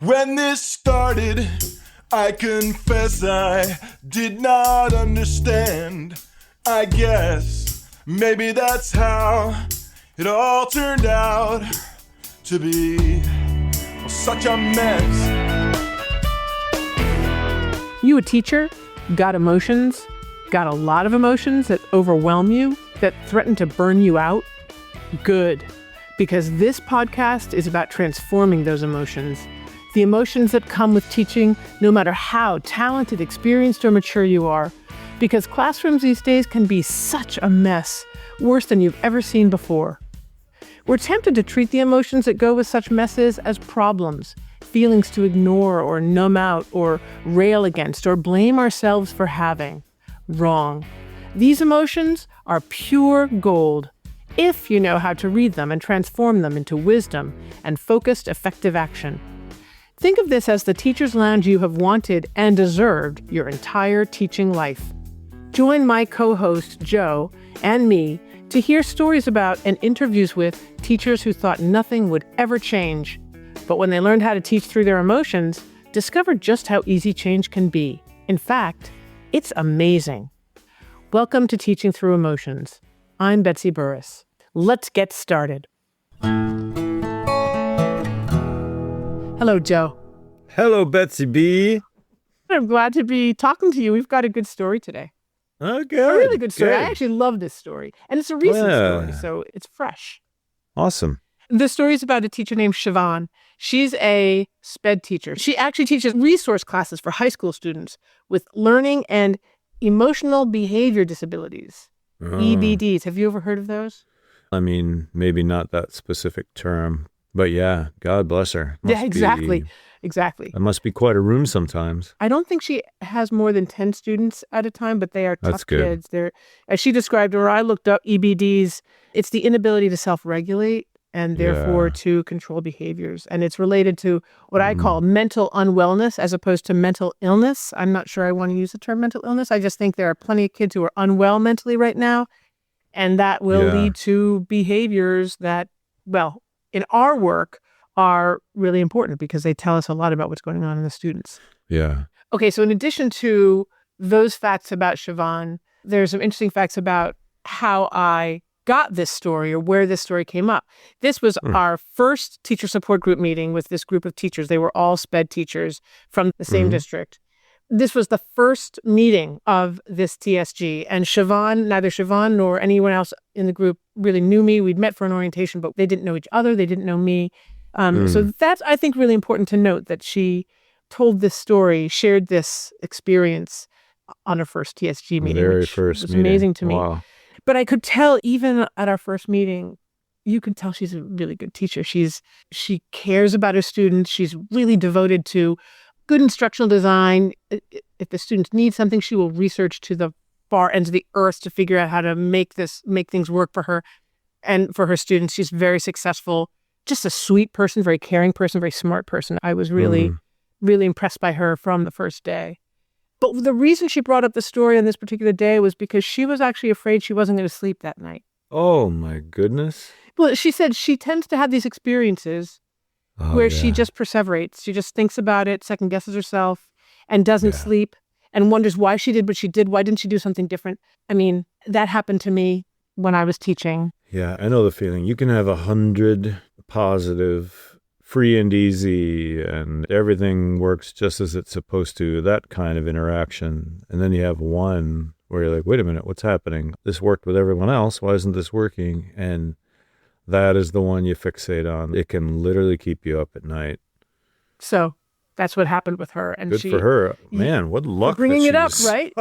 When this started, I confess I did not understand. I guess maybe that's how it all turned out to be such a mess. You a teacher? Got emotions? Got a lot of emotions that overwhelm you, that threaten to burn you out? Good, because this podcast is about transforming those emotions. The emotions that come with teaching, no matter how talented, experienced, or mature you are. Because classrooms these days can be such a mess, worse than you've ever seen before. We're tempted to treat the emotions that go with such messes as problems, feelings to ignore or numb out or rail against or blame ourselves for having. Wrong. These emotions are pure gold, if you know how to read them and transform them into wisdom and focused, effective action. Think of this as the teacher's lounge you have wanted and deserved your entire teaching life. Join my co-host, Joe, and me to hear stories about and interviews with teachers who thought nothing would ever change, but when they learned how to teach through their emotions, discovered just how easy change can be. In fact, it's amazing. Welcome to Teaching Through Emotions. I'm Betsy Burris. Let's get started. Hello, Joe. Hello, Betsy B. I'm glad to be talking to you. We've got a good story today. Oh, good. A really good story. Good. I actually love this story. And it's a recent story, so it's fresh. Awesome. The story is about a teacher named Siobhan. She's a SPED teacher. She actually teaches resource classes for high school students with learning and emotional behavior disabilities, EBDs. Have you ever heard of those? I mean, maybe not that specific term, but yeah, God bless her. Yeah, exactly. Exactly. It must be quite a room sometimes. I don't think she has more than 10 students at a time, but they are tough That's good. kids. They're, as she described, or I looked up EBDs, it's the inability to self-regulate and therefore to control behaviors. And it's related to what I call mental unwellness as opposed to mental illness. I'm not sure I want to use the term mental illness. I just think there are plenty of kids who are unwell mentally right now. And that will lead to behaviors that, well, in our work are really important because they tell us a lot about what's going on in the students. Yeah. Okay, so in addition to those facts about Siobhan, there's some interesting facts about how I got this story or where this story came up. This was our first teacher support group meeting with this group of teachers. They were all SPED teachers from the same district. This was the first meeting of this TSG, and Siobhan, neither Siobhan nor anyone else in the group really knew me. We'd met for an orientation, but they didn't know each other. They didn't know me. So that's, I think, really important to note that she told this story, shared this experience on her first TSG meeting. Very first was meeting. Amazing to me. Wow. But I could tell even at our first meeting, you can tell she's a really good teacher. She cares about her students. She's really devoted to good instructional design. If the students need something, she will research to the far ends of the earth to figure out how to make things work for her and for her students. She's very successful. Just a sweet person, very caring person, very smart person. I was really, really impressed by her from the first day. But the reason she brought up the story on this particular day was because she was actually afraid she wasn't going to sleep that night. Oh, my goodness. Well, she said she tends to have these experiences where she just perseverates. She just thinks about it, second guesses herself, and doesn't sleep and wonders why she did what she did. Why didn't she do something different? I mean, that happened to me when I was teaching. Yeah, I know the feeling. You can have 100 positive, free and easy, and everything works just as it's supposed to, that kind of interaction. And then you have one where you're like, wait a minute, what's happening? This worked with everyone else. Why isn't this working? And that is the one you fixate on. It can literally keep you up at night. So that's what happened with her. And good for her. Man, what luck. Bringing it up, right?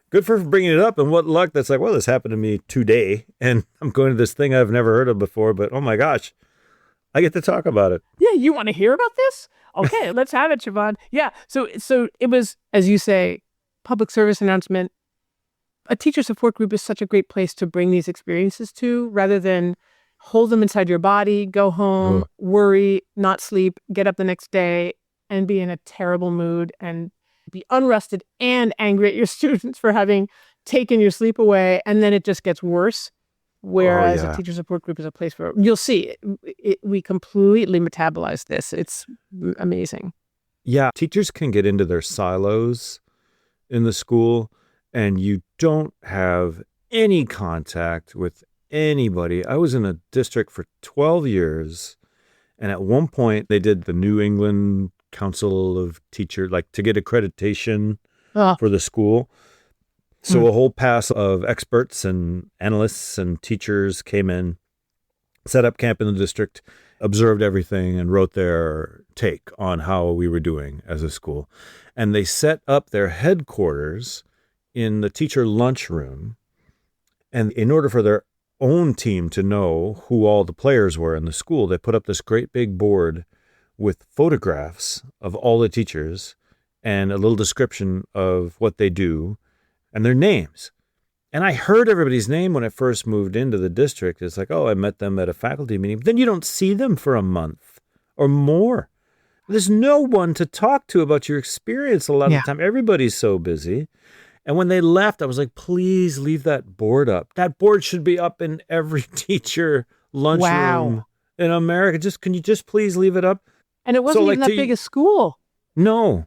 Good for bringing it up, and what luck that's like, well, this happened to me today, and I'm going to this thing I've never heard of before, but oh my gosh, I get to talk about it. Yeah, you want to hear about this? Okay, let's have it, Siobhan. Yeah, so it was, as you say, public service announcement. A teacher support group is such a great place to bring these experiences to, rather than hold them inside your body, go home, worry, not sleep, get up the next day, and be in a terrible mood and be unrested and angry at your students for having taken your sleep away, and then it just gets worse. Whereas a yeah. teacher support group is a place where you'll see we completely metabolize this. It's amazing. Yeah, teachers can get into their silos in the school, and you don't have any contact with anybody. I was in a district for 12 years, and at one point they did the New England Council of Teachers, like to get accreditation Oh, for the school. So a whole pass of experts and analysts and teachers came in, set up camp in the district, observed everything, and wrote their take on how we were doing as a school. And they set up their headquarters in the teacher lunchroom. And in order for their own team to know who all the players were in the school, they put up this great big board with photographs of all the teachers and a little description of what they do and their names. And I heard everybody's name when I first moved into the district. It's like, oh, I met them at a faculty meeting. But then you don't see them for a month or more. There's no one to talk to about your experience a lot of the time. Everybody's so busy. And when they left, I was like, please leave that board up. That board should be up in every teacher lunchroom in America. Can you just please leave it up? And it wasn't even that big a school. No.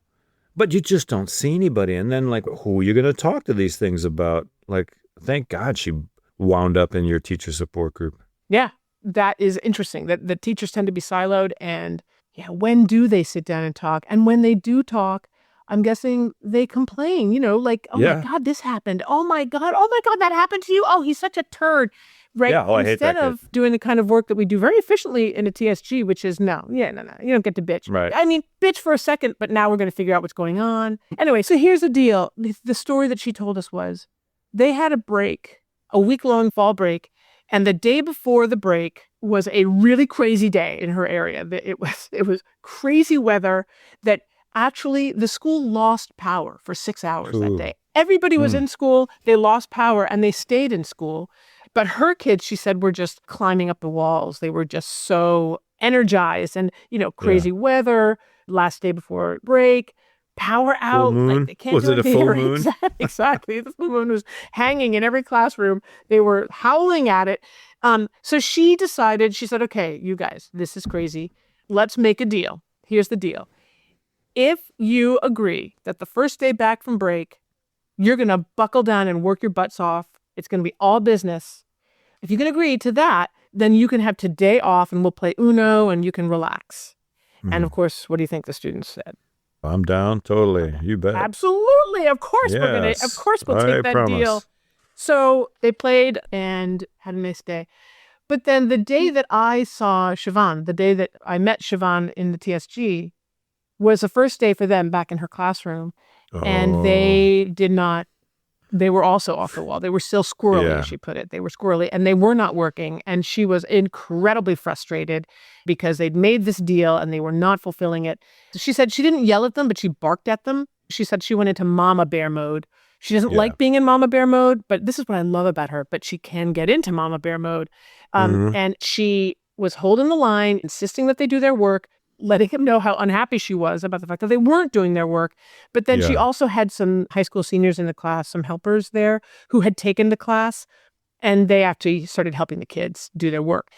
But you just don't see anybody. And then, like, who are you going to talk to these things about? Like, thank God she wound up in your teacher support group. Yeah, that is interesting. That the teachers tend to be siloed. And when do they sit down and talk? And when they do talk, I'm guessing they complain, like, oh my God, this happened. Oh my God, that happened to you. Oh, he's such a turd. Right. Yeah, I hate that Instead of doing the kind of work that we do very efficiently in a TSG, which is no, you don't get to bitch. Right. I mean, bitch for a second, but now we're going to figure out what's going on. Anyway, so here's the deal. The story that she told us was they had a break, a week-long fall break, and the day before the break was a really crazy day in her area. It was crazy weather that actually the school lost power for 6 hours that day. Everybody was in school. They lost power and they stayed in school. But her kids, she said, were just climbing up the walls. They were just so energized and, crazy weather, last day before break, power out. Full moon? Like, they can't Was do it a anything. full moon? Exactly. The full moon was hanging in every classroom. They were howling at it. So she said, okay, you guys, this is crazy. Let's make a deal. Here's the deal. If you agree that the first day back from break, you're going to buckle down and work your butts off, it's going to be all business. If you can agree to that, then you can have today off and we'll play Uno and you can relax. And of course, what do you think the students said? I'm down. Totally. You bet. Absolutely. Of course we'll take that deal. So they played and had a nice day. But then the day that I saw Siobhan, the day that I met Siobhan in the TSG, was the first day for them back in her classroom. And they were also off the wall. They were still squirrely, as she put it. They were squirrely and they were not working. And she was incredibly frustrated because they'd made this deal and they were not fulfilling it. So she said she didn't yell at them, but she barked at them. She said she went into mama bear mode. She doesn't like being in mama bear mode, but this is what I love about her. But she can get into mama bear mode. And she was holding the line, insisting that they do their work, letting him know how unhappy she was about the fact that they weren't doing their work. But then she also had some high school seniors in the class, some helpers there who had taken the class, and they actually started helping the kids do their work.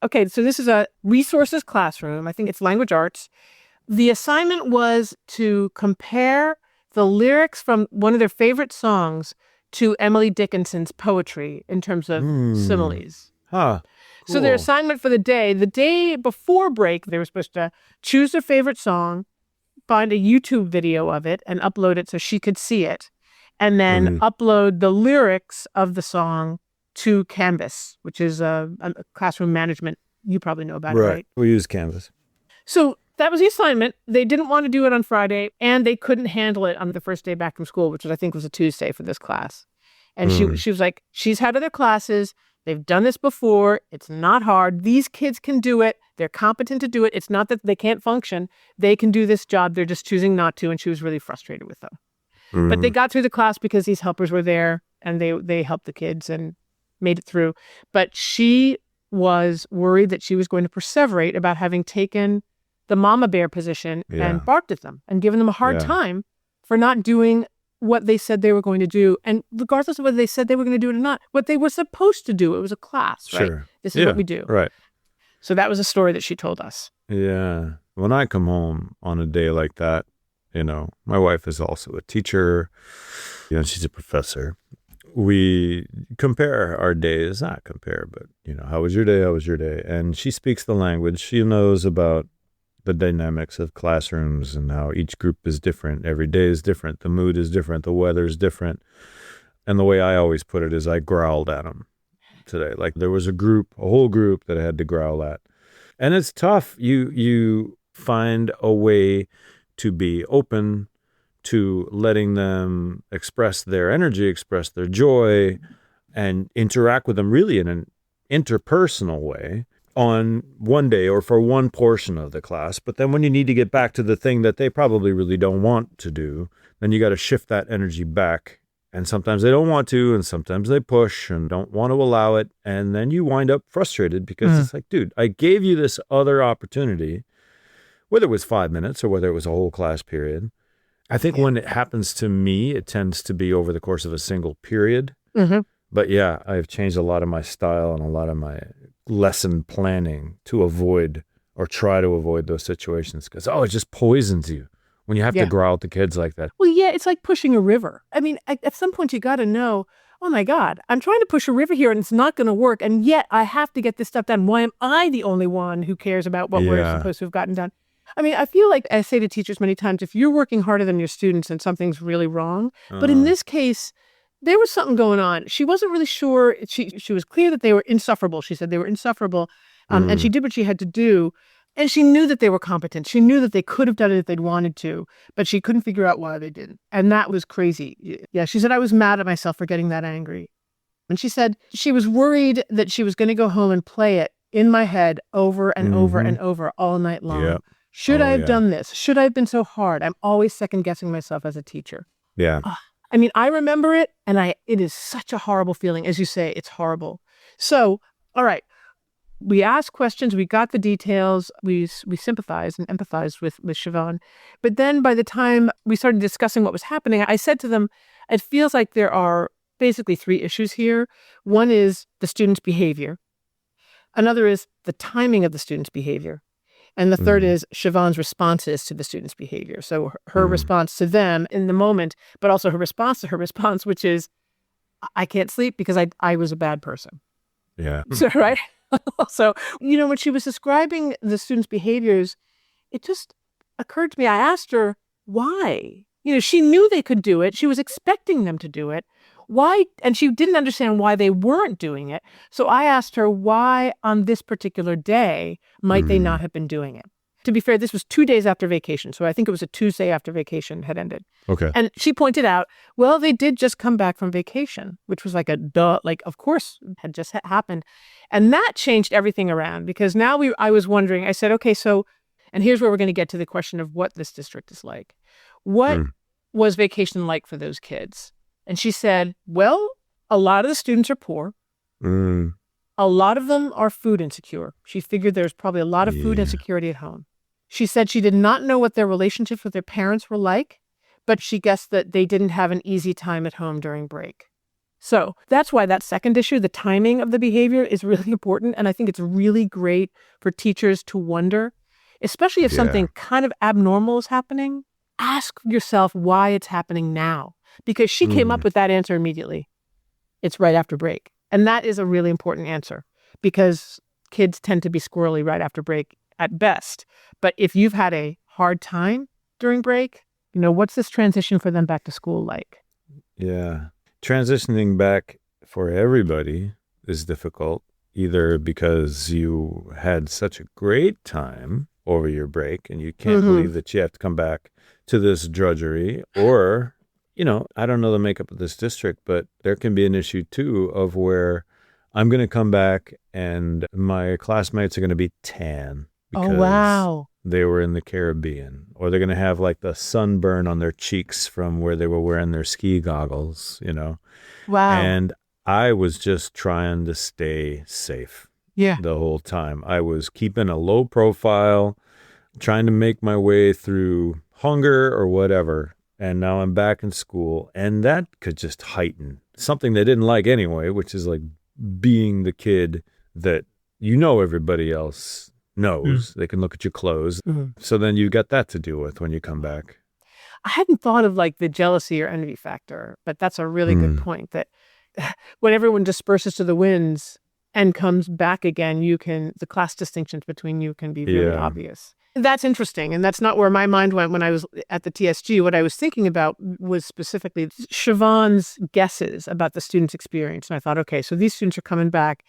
Okay, so this is a resources classroom. I think it's language arts. The assignment was to compare the lyrics from one of their favorite songs to Emily Dickinson's poetry in terms of similes. Huh. Cool. So their assignment for the day before break, they were supposed to choose their favorite song, find a YouTube video of it, and upload it so she could see it, and then upload the lyrics of the song to Canvas, which is a classroom management. You probably know about it, right? We use Canvas. So that was the assignment. They didn't want to do it on Friday, and they couldn't handle it on the first day back from school, which I think was a Tuesday for this class. And she was like, she's had other classes. They've done this before. It's not hard. These kids can do it. They're competent to do it. It's not that they can't function. They can do this job. They're just choosing not to. And she was really frustrated with them. But they got through the class because these helpers were there and they helped the kids and made it through. But she was worried that she was going to perseverate about having taken the mama bear position and barked at them and given them a hard time for not doing what they said they were going to do. And regardless of whether they said they were going to do it or not, what they were supposed to do. It was a class, right? Sure. This is what we do. Right. So that was a story that she told us. Yeah. When I come home on a day like that, my wife is also a teacher. She's a professor. We compare our days, not compare, but, how was your day? How was your day? And she speaks the language. She knows about the dynamics of classrooms and how each group is different. Every day is different. The mood is different. The weather is different. And the way I always put it is I growled at them today. Like there was a whole group that I had to growl at. And it's tough. You find a way to be open to letting them express their energy, express their joy, and interact with them really in an interpersonal way on one day or for one portion of the class. But then when you need to get back to the thing that they probably really don't want to do, then you got to shift that energy back. And sometimes they don't want to, and sometimes they push and don't want to allow it. And then you wind up frustrated because it's like, dude, I gave you this other opportunity, whether it was 5 minutes or whether it was a whole class period. I think when it happens to me, it tends to be over the course of a single period. Mm-hmm. But yeah, I've changed a lot of my style and a lot of my lesson planning to avoid or try to avoid those situations because, it just poisons you when you have to growl at the kids like that. Well, yeah, it's like pushing a river. I mean, at some point you got to know, oh my God, I'm trying to push a river here and it's not going to work. And yet I have to get this stuff done. Why am I the only one who cares about what we're supposed to have gotten done? I mean, I feel like I say to teachers many times, if you're working harder than your students and something's really wrong, but in this case, there was something going on. She wasn't really sure. She was clear that they were insufferable. She said they were insufferable. And she did what she had to do. And she knew that they were competent. She knew that they could have done it if they'd wanted to, but she couldn't figure out why they didn't. And that was crazy. Yeah, she said, I was mad at myself for getting that angry. And she said she was worried that she was going to go home and play it in my head over and over and over all night long. Yep. Should I have done this? Should I have been so hard? I'm always second guessing myself as a teacher. Yeah. I mean, I remember it, and it is such a horrible feeling. As you say, it's horrible. So, all right. We asked questions, we got the details, we sympathized and empathized with Siobhan. But then by the time we started discussing what was happening, I said to them, it feels like there are basically 3 issues here. One is the student's behavior. Another is the timing of the student's behavior. And the third is Siobhan's responses to the student's behavior. So her response to them in the moment, but also her response to her response, which is, I can't sleep because I was a bad person. Yeah. So, right? So, when she was describing the students' behaviors, it just occurred to me, I asked her why. She knew they could do it. She was expecting them to do it. Why? And she didn't understand why they weren't doing it. So I asked her why on this particular day might they not have been doing it. To be fair, this was 2 days after vacation. So I think it was a Tuesday after vacation had ended. Okay. And she pointed out, well, they did just come back from vacation, which was like a duh, like, of course, had just happened. And that changed everything around because now I was wondering, I said, okay, so, and here's where we're going to get to the question of what this district is like. What was vacation like for those kids? And she said, well, a lot of the students are poor. A lot of them are food insecure. She figured there's probably a lot of food insecurity at home. She said she did not know what their relationships with their parents were like, but she guessed that they didn't have an easy time at home during break. So that's why that second issue, the timing of the behavior, is really important. And I think it's really great for teachers to wonder, especially if something kind of abnormal is happening, ask yourself why it's happening now. Because she came up with that answer immediately. It's right after break. And that is a really important answer because kids tend to be squirrely right after break at best. But if you've had a hard time during break, what's this transition for them back to school like? Yeah. Transitioning back for everybody is difficult, either because you had such a great time over your break and you can't believe that you have to come back to this drudgery, or I don't know the makeup of this district, but there can be an issue too of where I'm going to come back and my classmates are going to be tan because they were in the Caribbean, or they're going to have like the sunburn on their cheeks from where they were wearing their ski goggles, Wow. And I was just trying to stay safe the whole time. I was keeping a low profile, trying to make my way through hunger or whatever. And now I'm back in school. And that could just heighten something they didn't like anyway, which is like being the kid that everybody else knows. They can look at your clothes. So then you got that to deal with when you come back. I hadn't thought of like the jealousy or envy factor, but that's a really good point, that when everyone disperses to the winds and comes back again, the class distinctions between you can be really obvious. That's interesting. And that's not where my mind went when I was at the TSG. What I was thinking about was specifically Siobhan's guesses about the student's experience. And I thought, okay, so these students are coming back.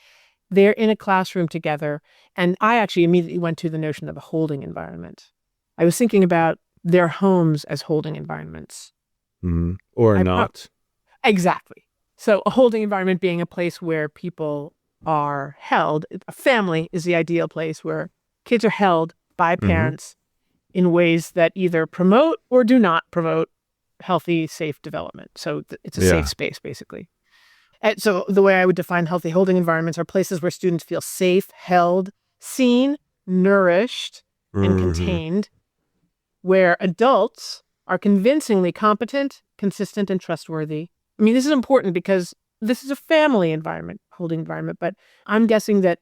They're in a classroom together. And I actually immediately went to the notion of a holding environment. I was thinking about their homes as holding environments. Or not. Exactly. So a holding environment being a place where people are held. A family is the ideal place where kids are held by parents in ways that either promote or do not promote healthy, safe development. So it's a safe space, basically. And so the way I would define healthy holding environments are places where students feel safe, held, seen, nourished, and contained, where adults are convincingly competent, consistent, and trustworthy. I mean, this is important because this is a family environment, holding environment, but I'm guessing that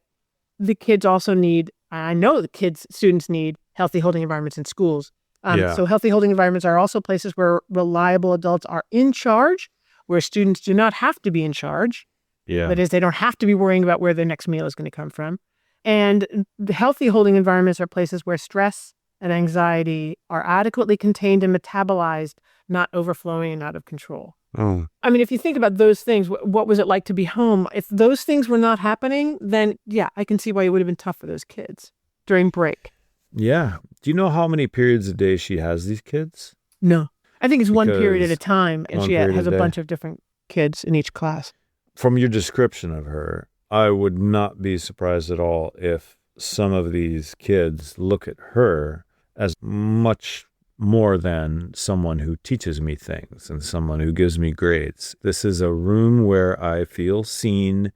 the kids also need, I know students need healthy holding environments in schools. So healthy holding environments are also places where reliable adults are in charge, where students do not have to be in charge. That is, they don't have to be worrying about where their next meal is going to come from. And the healthy holding environments are places where stress and anxiety are adequately contained and metabolized, not overflowing and out of control. I mean, if you think about those things, what was it like to be home? If those things were not happening, then I can see why it would have been tough for those kids during break. Yeah. Do you know how many periods a day she has these kids? No. I think it's one period at a time, and she has a bunch of different kids in each class. From your description of her, I would not be surprised at all if some of these kids look at her as much more than someone who teaches me things and someone who gives me grades. This is a room where I feel seen.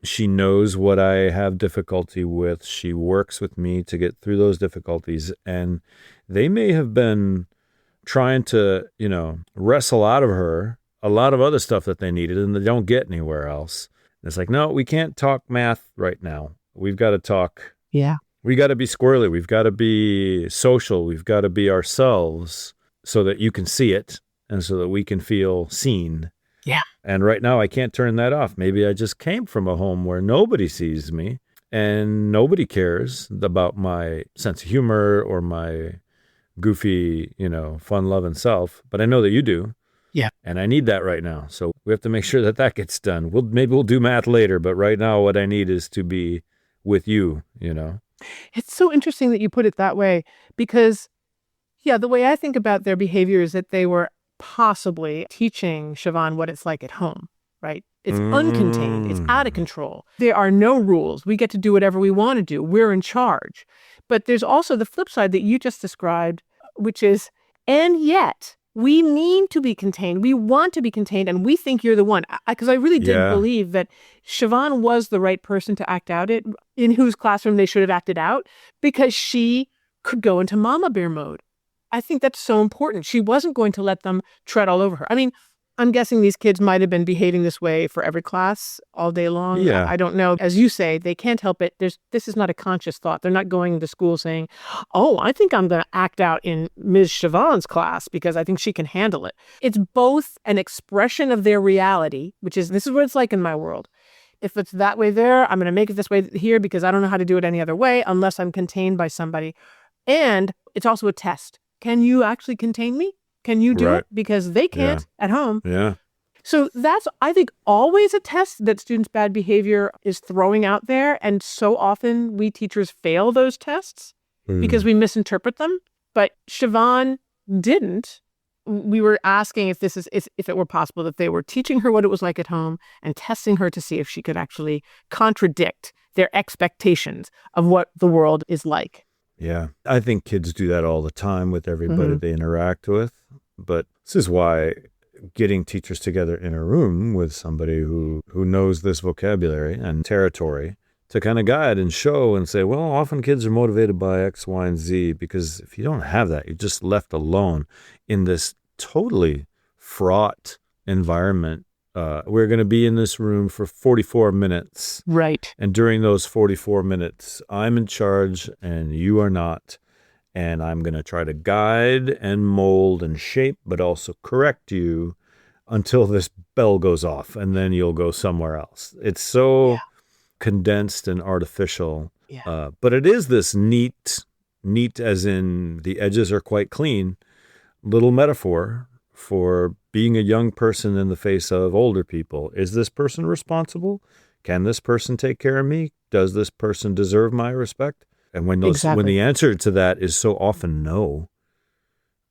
She knows what I have difficulty with. She works with me to get through those difficulties. And they may have been trying to, wrestle out of her a lot of other stuff that they needed and they don't get anywhere else. And it's like, no, we can't talk math right now. We've got to talk. We got to be squirrely. We've got to be social. We've got to be ourselves so that you can see it and so that we can feel seen. And right now I can't turn that off. Maybe I just came from a home where nobody sees me and nobody cares about my sense of humor or my goofy, fun-loving self. But I know that you do. And I need that right now. So we have to make sure that gets done. Maybe we'll do math later, but right now what I need is to be with you, It's so interesting that you put it that way because, the way I think about their behavior is that they were possibly teaching Siobhan what it's like at home, right? It's uncontained. It's out of control. There are no rules. We get to do whatever we want to do. We're in charge. But there's also the flip side that you just described, which is, and yet we need to be contained. We want to be contained, and we think you're the one. Because I really did believe that Siobhan was the right person to act out it, in whose classroom they should have acted out, because she could go into mama bear mode. I think that's so important. She wasn't going to let them tread all over her. I mean, I'm guessing these kids might have been behaving this way for every class all day long. I don't know. As you say, they can't help it. This is not a conscious thought. They're not going to school saying, oh, I think I'm going to act out in Ms. Siobhan's class because I think she can handle it. It's both an expression of their reality, this is what it's like in my world. If it's that way there, I'm going to make it this way here because I don't know how to do it any other way unless I'm contained by somebody. And it's also a test. Can you actually contain me? Can you do it? Because they can't at home. So that's, I think, always a test that students' bad behavior is throwing out there. And so often we teachers fail those tests because we misinterpret them. But Siobhan didn't. We were asking if it were possible that they were teaching her what it was like at home and testing her to see if she could actually contradict their expectations of what the world is like. Yeah, I think kids do that all the time with everybody they interact with. But this is why getting teachers together in a room with somebody who knows this vocabulary and territory to kind of guide and show and say, well, often kids are motivated by X, Y, and Z, because if you don't have that, you're just left alone in this totally fraught environment. We're going to be in this room for 44 minutes. Right. And during those 44 minutes, I'm in charge and you are not. And I'm going to try to guide and mold and shape, but also correct you until this bell goes off, and then you'll go somewhere else. It's so condensed and artificial. Yeah. But it is this neat as in the edges are quite clean, little metaphor for being a young person in the face of older people. Is this person responsible? Can this person take care of me? Does this person deserve my respect? And when the answer to that is so often no,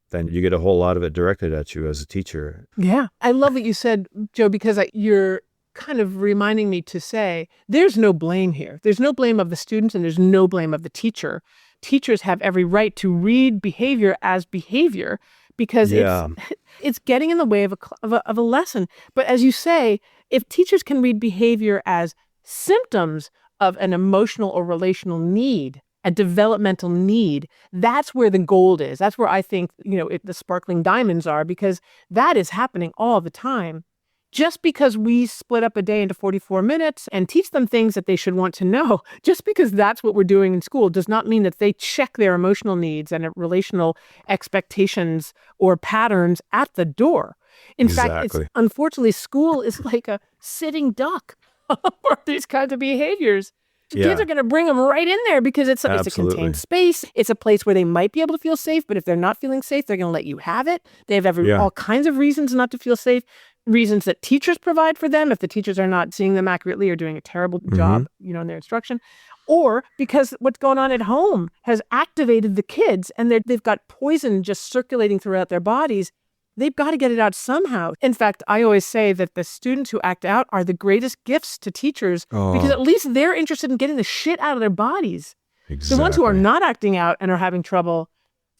then you get a whole lot of it directed at you as a teacher. Yeah. I love what you said, Joe, because you're kind of reminding me to say there's no blame here. There's no blame of the students and there's no blame of the teacher. Teachers have every right to read behavior as behavior because it's getting in the way of a lesson. But as you say, if teachers can read behavior as symptoms of an emotional or relational need, a developmental need, that's where the gold is. That's where I think, the sparkling diamonds are, because that is happening all the time. Just because we split up a day into 44 minutes and teach them things that they should want to know, just because that's what we're doing in school does not mean that they check their emotional needs and relational expectations or patterns at the door. In fact, unfortunately, school is like a sitting duck for these kinds of behaviors. Kids are going to bring them right in there because it's a contained space. It's a place where they might be able to feel safe, but if they're not feeling safe, they're going to let you have it. They have all kinds of reasons not to feel safe, reasons that teachers provide for them if the teachers are not seeing them accurately or doing a terrible job, in their instruction, or because what's going on at home has activated the kids and they've got poison just circulating throughout their bodies. They've got to get it out somehow. In fact, I always say that the students who act out are the greatest gifts to teachers because at least they're interested in getting the shit out of their bodies. Exactly. The ones who are not acting out and are having trouble,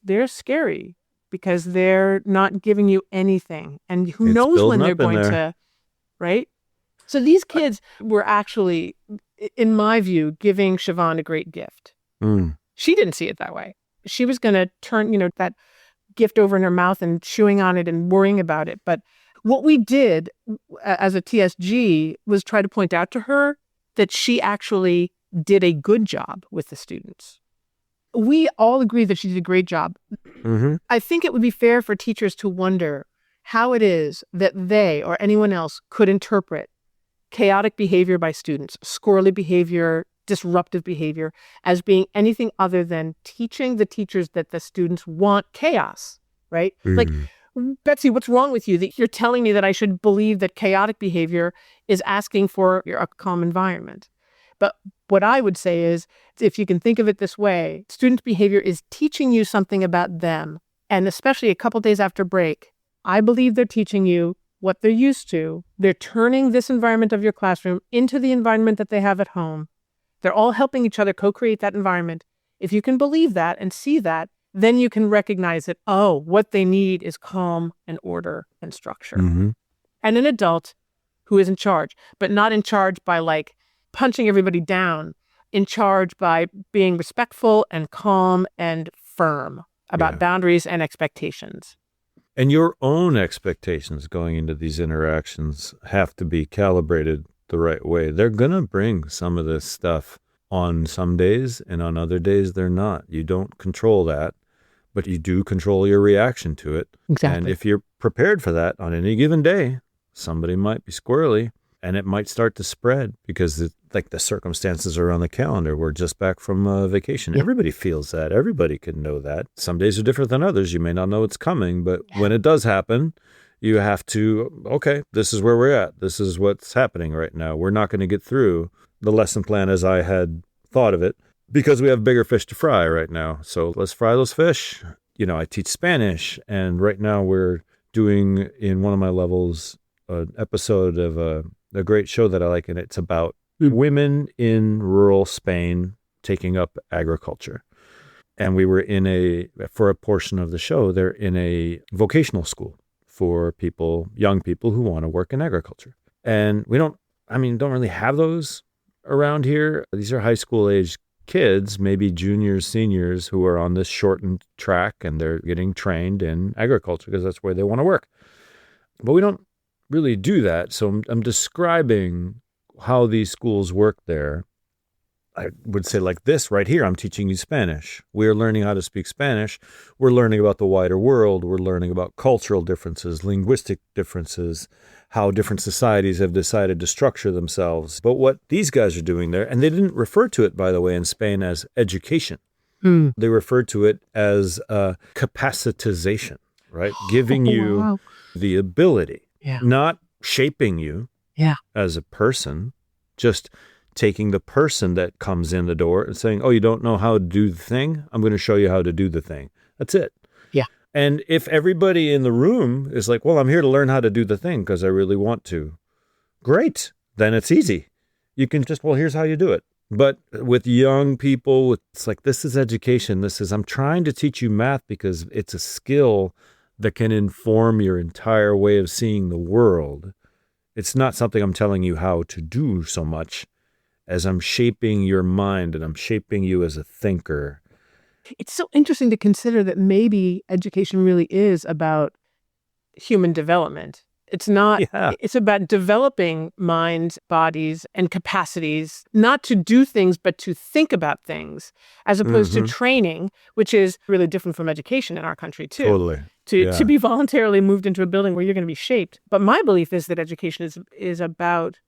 they're scary because they're not giving you anything. And who knows when they're going to, right? So these kids were actually, in my view, giving Siobhan a great gift. She didn't see it that way. She was going to turn, that gift over in her mouth and chewing on it and worrying about it. But what we did as a TSG was try to point out to her that she actually did a good job with the students. We all agree that she did a great job. I think it would be fair for teachers to wonder how it is that they or anyone else could interpret chaotic behavior by students, squirrely behavior, disruptive behavior, as being anything other than teaching the teachers that the students want chaos, right? Like, Betsy, what's wrong with you that you're telling me that I should believe that chaotic behavior is asking for a calm environment? But what I would say is, if you can think of it this way, student behavior is teaching you something about them. And especially a couple days after break, I believe they're teaching you what they're used to. They're turning this environment of your classroom into the environment that they have at home. They're all helping each other co-create that environment. If you can believe that and see that, then you can recognize that, what they need is calm and order and structure. And an adult who is in charge, but not in charge by punching everybody down, in charge by being respectful and calm and firm about boundaries and expectations. And your own expectations going into these interactions have to be calibrated the right way. They're going to bring some of this stuff on some days, and on other days they're not. You don't control that, but you do control your reaction to it. Exactly. And if you're prepared for that on any given day, somebody might be squirrely and it might start to spread because the circumstances are on the calendar. We're just back from vacation. Everybody feels that. Everybody can know that. Some days are different than others. You may not know it's coming, but when it does happen, you have to, okay, this is where we're at. This is what's happening right now. We're not going to get through the lesson plan as I had thought of it because we have bigger fish to fry right now. So let's fry those fish. I teach Spanish, and right now we're doing in one of my levels an episode of a great show that I like, and it's about women in rural Spain taking up agriculture. And we were for a portion of the show, they're in a vocational school for young people who want to work in agriculture. And we don't really have those around here. These are high school age kids, maybe juniors, seniors, who are on this shortened track and they're getting trained in agriculture because that's where they want to work. But we don't really do that. So I'm describing how these schools work there. I would say like this right here, I'm teaching you Spanish. We're learning how to speak Spanish. We're learning about the wider world. We're learning about cultural differences, linguistic differences, how different societies have decided to structure themselves. But what these guys are doing there, and they didn't refer to it, by the way, in Spain as education. They referred to it as capacitization, right? Giving you the ability, not shaping you as a person, just taking the person that comes in the door and saying, oh, you don't know how to do the thing? I'm going to show you how to do the thing. That's it. Yeah. And if everybody in the room is like, well, I'm here to learn how to do the thing because I really want to, great. Then it's easy. You can just, well, here's how you do it. But with young people, it's like, this is education. I'm trying to teach you math because it's a skill that can inform your entire way of seeing the world. It's not something I'm telling you how to do so much as I'm shaping your mind and I'm shaping you as a thinker. It's so interesting to consider that maybe education really is about human development. It's not, it's about developing minds, bodies, and capacities, not to do things, but to think about things, as opposed to training, which is really different from education in our country, too. Totally. To be voluntarily moved into a building where you're going to be shaped. But my belief is that education is about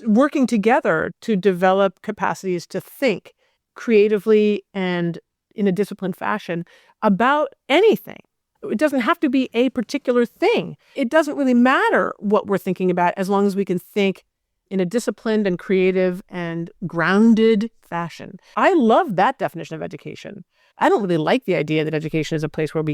working together to develop capacities to think creatively and in a disciplined fashion about anything. It doesn't have to be a particular thing. It doesn't really matter what we're thinking about as long as we can think in a disciplined and creative and grounded fashion. I love that definition of education. I don't really like the idea that education is a place where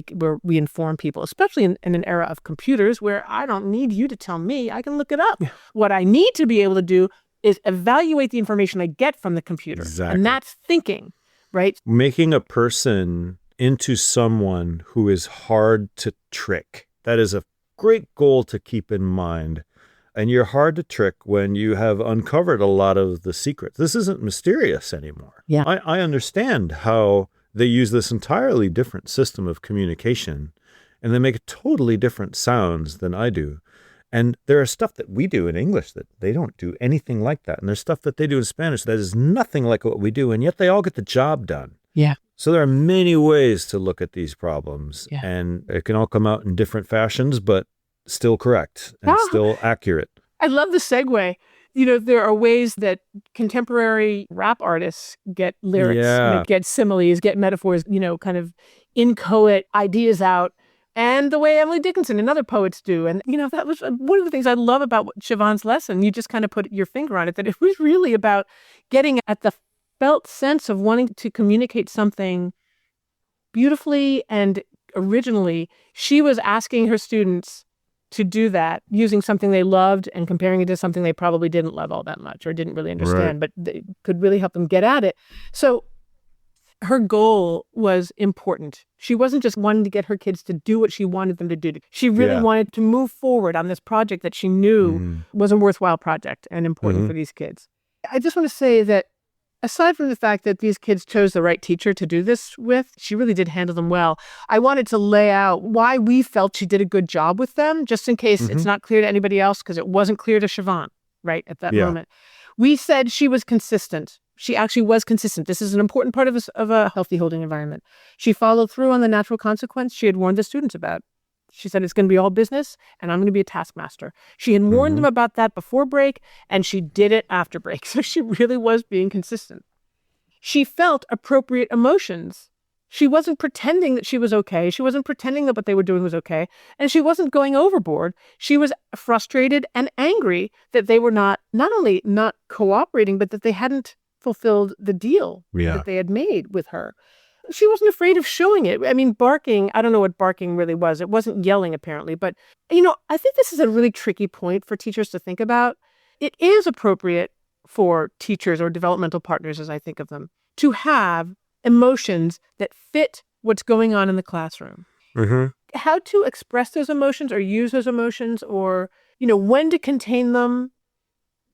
we inform people, especially in an era of computers where I don't need you to tell me. I can look it up. Yeah. What I need to be able to do is evaluate the information I get from the computer. Exactly. And that's thinking, right? Making a person into someone who is hard to trick. That is a great goal to keep in mind. And you're hard to trick when you have uncovered a lot of the secrets. This isn't mysterious anymore. Yeah. I understand how they use this entirely different system of communication, and they make totally different sounds than I do. And there are stuff that we do in English that they don't do anything like that. And there's stuff that they do in Spanish that is nothing like what we do, and yet they all get the job done. Yeah. So there are many ways to look at these problems, and it can all come out in different fashions, but still correct and still accurate. I love the segue. You know, there are ways that contemporary rap artists get lyrics, get similes, get metaphors, kind of inchoate ideas out. And the way Emily Dickinson and other poets do. And, that was one of the things I love about Siobhan's lesson. You just kind of put your finger on it, that it was really about getting at the felt sense of wanting to communicate something beautifully and originally. She was asking her students to do that using something they loved and comparing it to something they probably didn't love all that much or didn't really understand, but they could really help them get at it. So her goal was important. She wasn't just wanting to get her kids to do what she wanted them to do. She really wanted to move forward on this project that she knew was a worthwhile project and important for these kids. I just want to say that aside from the fact that these kids chose the right teacher to do this with, she really did handle them well. I wanted to lay out why we felt she did a good job with them, just in case it's not clear to anybody else, because it wasn't clear to Siobhan, right, at that moment. We said she was consistent. She actually was consistent. This is an important part of a healthy holding environment. She followed through on the natural consequence she had warned the students about. She said, it's going to be all business, and I'm going to be a taskmaster. She had warned them about that before break, and she did it after break. So she really was being consistent. She felt appropriate emotions. She wasn't pretending that she was okay. She wasn't pretending that what they were doing was okay. And she wasn't going overboard. She was frustrated and angry that they were not only not cooperating, but that they hadn't fulfilled the deal that they had made with her. She wasn't afraid of showing it. I mean, barking, I don't know what barking really was. It wasn't yelling, apparently. But, I think this is a really tricky point for teachers to think about. It is appropriate for teachers or developmental partners, as I think of them, to have emotions that fit what's going on in the classroom. How to express those emotions or use those emotions or, when to contain them,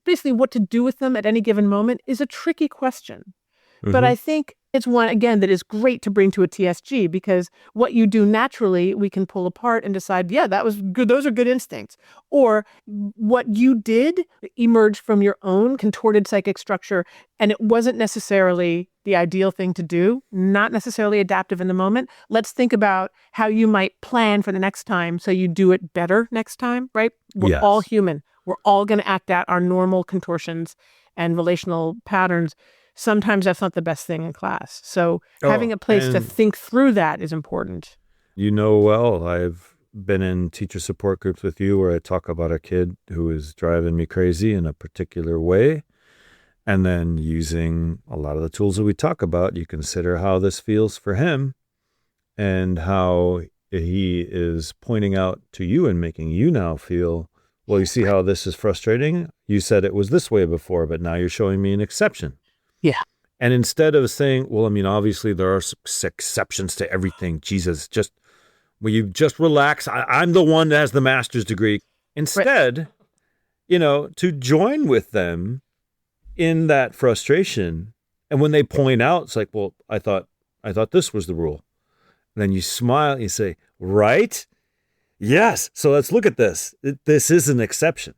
basically what to do with them at any given moment is a tricky question. But I think it's one, again, that is great to bring to a TSG, because what you do naturally, we can pull apart and decide, yeah, that was good. Those are good instincts. Or what you did emerged from your own contorted psychic structure, and it wasn't necessarily the ideal thing to do, not necessarily adaptive in the moment. Let's think about how you might plan for the next time so you do it better next time, right? We're all human. We're all going to act out our normal contortions and relational patterns. Sometimes that's not the best thing in class. So having a place to think through that is important. You know, well, I've been in teacher support groups with you where I talk about a kid who is driving me crazy in a particular way. And then using a lot of the tools that we talk about, you consider how this feels for him and how he is pointing out to you and making you now feel, well, you see how this is frustrating? You said it was this way before, but now you're showing me an exception. Yeah. And instead of saying, well, I mean, obviously there are exceptions to everything. Jesus, will you just relax? I'm the one that has the master's degree. Instead, to join with them in that frustration. And when they point out, it's like, well, I thought this was the rule. And then you smile and you say, right? Yes. So let's look at this. This is an exception.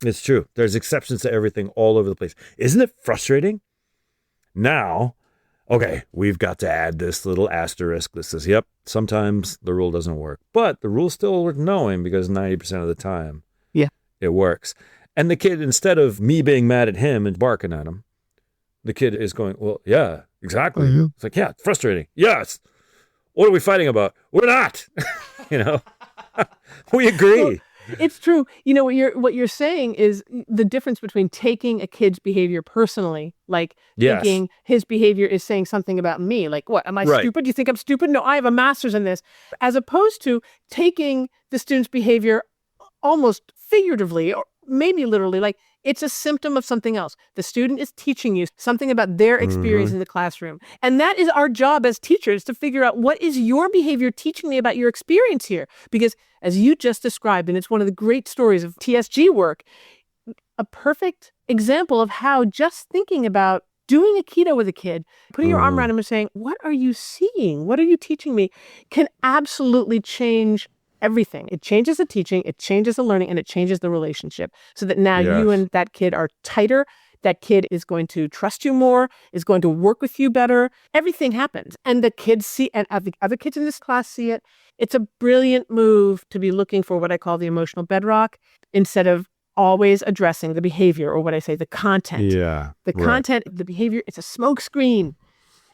It's true. There's exceptions to everything all over the place. Isn't it frustrating? Now, okay, we've got to add this little asterisk that says, yep, sometimes the rule doesn't work. But the rule's still worth knowing because 90% of the time, it works. And the kid, instead of me being mad at him and barking at him, the kid is going, well, yeah, exactly. It's like, yeah, it's frustrating. Yes. What are we fighting about? We're not. We agree. Well, it's true. What you're saying is the difference between taking a kid's behavior personally, like thinking his behavior is saying something about me. Like, what, am I stupid? Do you think I'm stupid? No, I have a master's in this. As opposed to taking the student's behavior almost figuratively or maybe literally, like it's a symptom of something else. The student is teaching you something about their experience in the classroom. And that is our job as teachers, to figure out, what is your behavior teaching me about your experience here? Because as you just described, and it's one of the great stories of TSG work, a perfect example of how just thinking about doing a keto with a kid, putting your arm around him and saying, what are you seeing? What are you teaching me? Can absolutely change everything. It changes the teaching, it changes the learning, and it changes the relationship, so that now you and that kid are tighter. That kid is going to trust you more, is going to work with you better. Everything happens. And the kids see, and the other kids in this class see it. It's a brilliant move to be looking for what I call the emotional bedrock, instead of always addressing the behavior, or what I say, the content. Yeah. The content, the behavior, it's a smoke screen.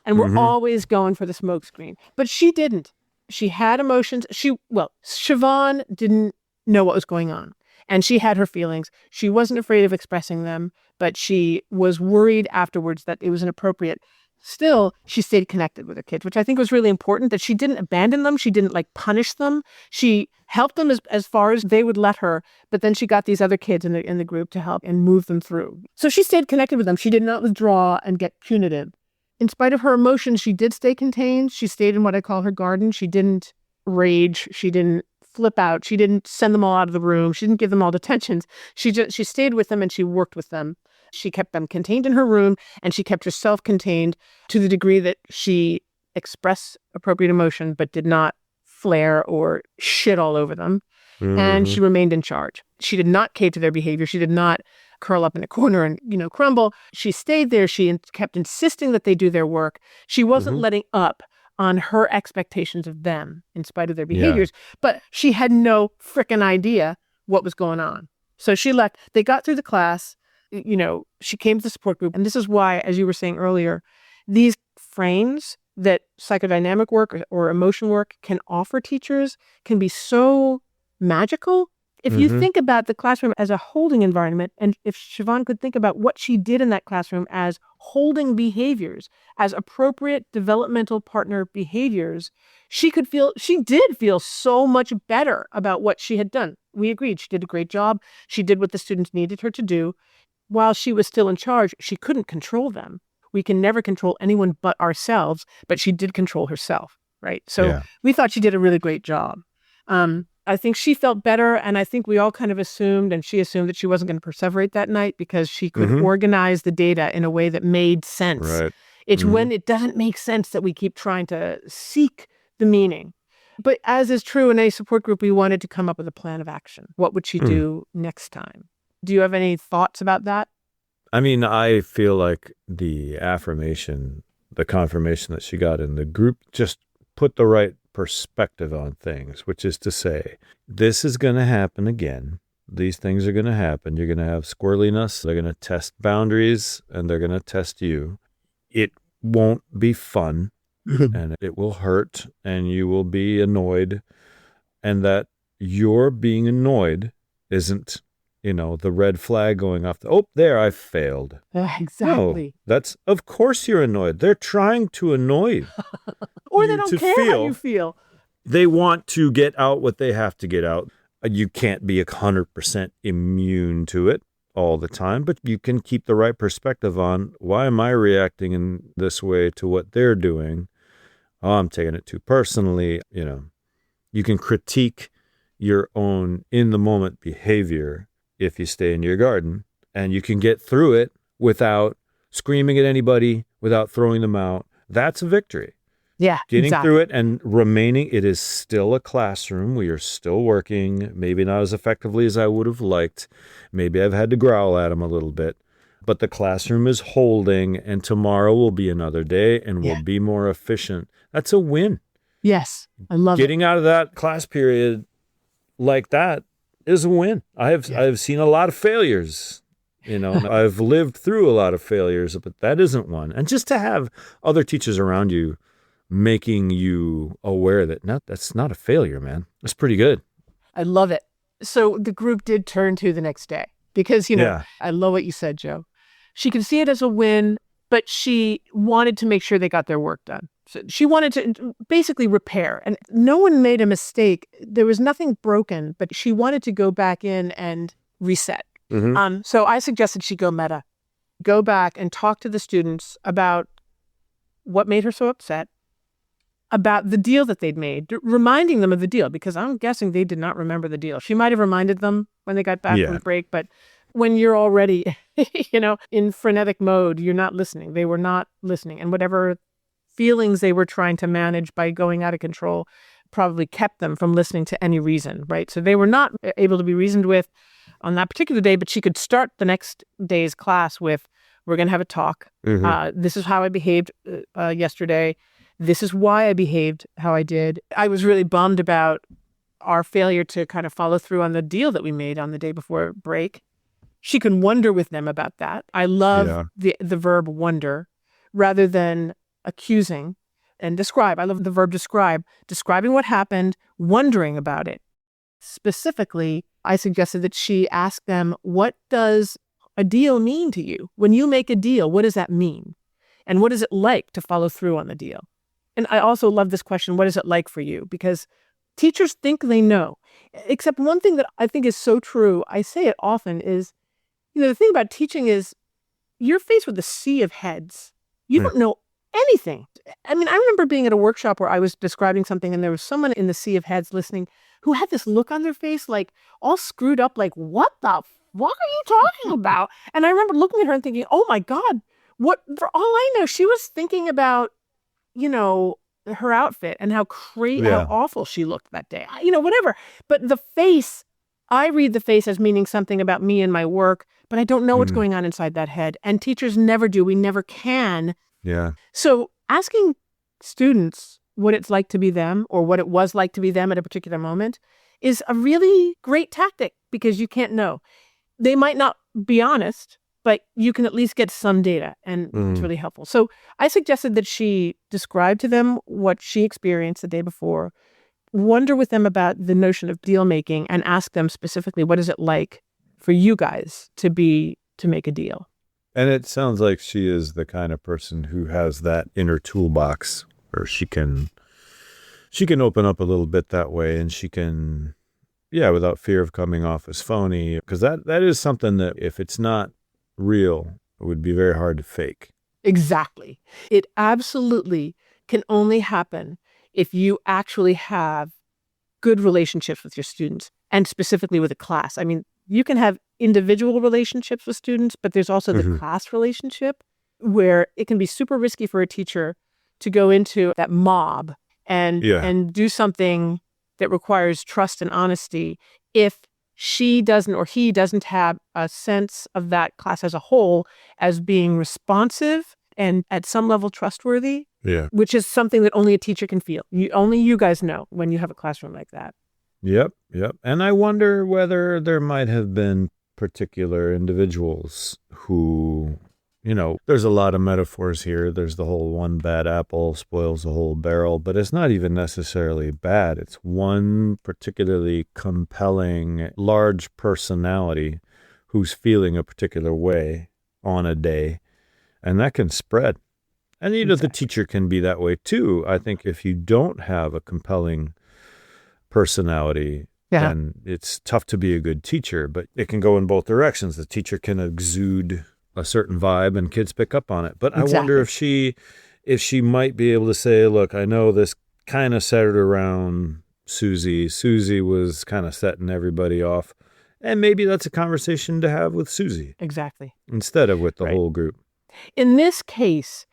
And we're always going for the smoke screen. But she didn't. She had emotions. Siobhan didn't know what was going on. And she had her feelings. She wasn't afraid of expressing them, but she was worried afterwards that it was inappropriate. Still, she stayed connected with her kids, which I think was really important, that she didn't abandon them. She didn't punish them. She helped them as far as they would let her. But then she got these other kids in the group to help and move them through. So she stayed connected with them. She did not withdraw and get punitive. In spite of her emotions, she did stay contained. She stayed in what I call her garden. She didn't rage. She didn't flip out. She didn't send them all out of the room. She didn't give them all detentions. She stayed with them and she worked with them. She kept them contained in her room, and she kept herself contained to the degree that she expressed appropriate emotion but did not flare or shit all over them. And she remained in charge. She did not cave to their behavior. She did not curl up in a corner and, crumble. She stayed there. She kept insisting that they do their work. She wasn't letting up on her expectations of them in spite of their behaviors, but she had no frickin' idea what was going on. So she left. They got through the class. She came to the support group. And this is why, as you were saying earlier, these frames that psychodynamic work or emotion work can offer teachers can be so magical. If you think about the classroom as a holding environment, and if Siobhan could think about what she did in that classroom as holding behaviors, as appropriate developmental partner behaviors, she did feel so much better about what she had done. We agreed. She did a great job. She did what the students needed her to do. While she was still in charge, she couldn't control them. We can never control anyone but ourselves, but she did control herself, right? So we thought she did a really great job. I think she felt better, and I think we all kind of assumed, and she assumed, that she wasn't going to perseverate that night because she could organize the data in a way that made sense It's when it doesn't make sense that we keep trying to seek the meaning. But as is true in a support group, we wanted to come up with a plan of action. What would she do next time? Do you have any thoughts about that? I mean, I feel like the affirmation, the confirmation that she got in the group just put the right perspective on things, which is to say, this is going to happen again. These things are going to happen. You're going to have squirreliness. They're going to test boundaries and they're going to test you. It won't be fun and it will hurt and you will be annoyed. And that your being annoyed isn't, the red flag going off. There, I failed. Exactly. No, of course you're annoyed. They're trying to annoy you. Or they don't care how you feel. They want to get out what they have to get out. You can't be 100% immune to it all the time, but you can keep the right perspective on, why am I reacting in this way to what they're doing? Oh, I'm taking it too personally. You can critique your own in-the-moment behavior if you stay in your garden, and you can get through it without screaming at anybody, without throwing them out. That's a victory. Yeah, Getting through it and remaining, it is still a classroom. We are still working, maybe not as effectively as I would have liked. Maybe I've had to growl at them a little bit, but the classroom is holding, and tomorrow will be another day and we'll be more efficient. That's a win. Yes, I love Getting out of that class period like that is a win. I've seen a lot of failures. I've lived through a lot of failures, but that isn't one. And just to have other teachers around you making you aware that that's not a failure, man. That's pretty good. I love it. So the group did turn to the next day because, I love what you said, Joe. She could see it as a win, but she wanted to make sure they got their work done. So she wanted to basically repair, and no one made a mistake. There was nothing broken, but she wanted to go back in and reset. So I suggested she go meta, go back and talk to the students about what made her so upset, about the deal that they'd made, reminding them of the deal, because I'm guessing they did not remember the deal. She might have reminded them when they got back from break, but when you're already, in frenetic mode, you're not listening. They were not listening. And whatever feelings they were trying to manage by going out of control probably kept them from listening to any reason, right? So they were not able to be reasoned with on that particular day, but she could start the next day's class with, we're going to have a talk. This is how I behaved yesterday. This is why I behaved how I did. I was really bummed about our failure to kind of follow through on the deal that we made on the day before break. She can wonder with them about that. I love the verb wonder rather than accusing, and describe. I love the verb describe, describing what happened, wondering about it. Specifically, I suggested that she ask them, what does a deal mean to you? When you make a deal, what does that mean? And what is it like to follow through on the deal? And I also love this question, what is it like for you? Because teachers think they know, except one thing that I think is so true, I say it often, is, the thing about teaching is you're faced with a sea of heads. You don't know anything. I mean, I remember being at a workshop where I was describing something and there was someone in the sea of heads listening who had this look on their face, like all screwed up, like, what the fuck are you talking about? And I remember looking at her and thinking, oh my God, what, for all I know, she was thinking about, her outfit and how how awful she looked that day, whatever. But the face, I read the face as meaning something about me and my work, but I don't know what's going on inside that head. And teachers never do. We never can. Yeah. So asking students what it's like to be them, or what it was like to be them at a particular moment, is a really great tactic, because you can't know. They might not be honest, but you can at least get some data, and it's really helpful. So I suggested that she describe to them what she experienced the day before, wonder with them about the notion of deal making, and ask them specifically, what is it like for you guys to make a deal? And it sounds like she is the kind of person who has that inner toolbox where she can open up a little bit that way, and she can, without fear of coming off as phony, because that is something that if it's not real, it would be very hard to fake. Exactly. It absolutely can only happen if you actually have good relationships with your students, and specifically with a class. I mean, you can have individual relationships with students, but there's also the class relationship. where it can be super risky for a teacher to go into that mob and do something that requires trust and honesty if she doesn't or he doesn't have a sense of that class as a whole as being responsive and at some level trustworthy, which is something that only a teacher can feel. Only you guys know when you have a classroom like that. Yep. And I wonder whether there might have been particular individuals who, there's a lot of metaphors here. There's the whole one bad apple spoils the whole barrel, but it's not even necessarily bad. It's one particularly compelling, large personality who's feeling a particular way on a day, and that can spread. And, the teacher can be that way too. I think if you don't have a compelling personality, then it's tough to be a good teacher, but it can go in both directions. The teacher can exude a certain vibe and kids pick up on it. But I wonder if she might be able to say, look, I know this kind of centered around Susie. Susie was kind of setting everybody off. And maybe that's a conversation to have with Susie. Exactly. Instead of with the whole group. In this case,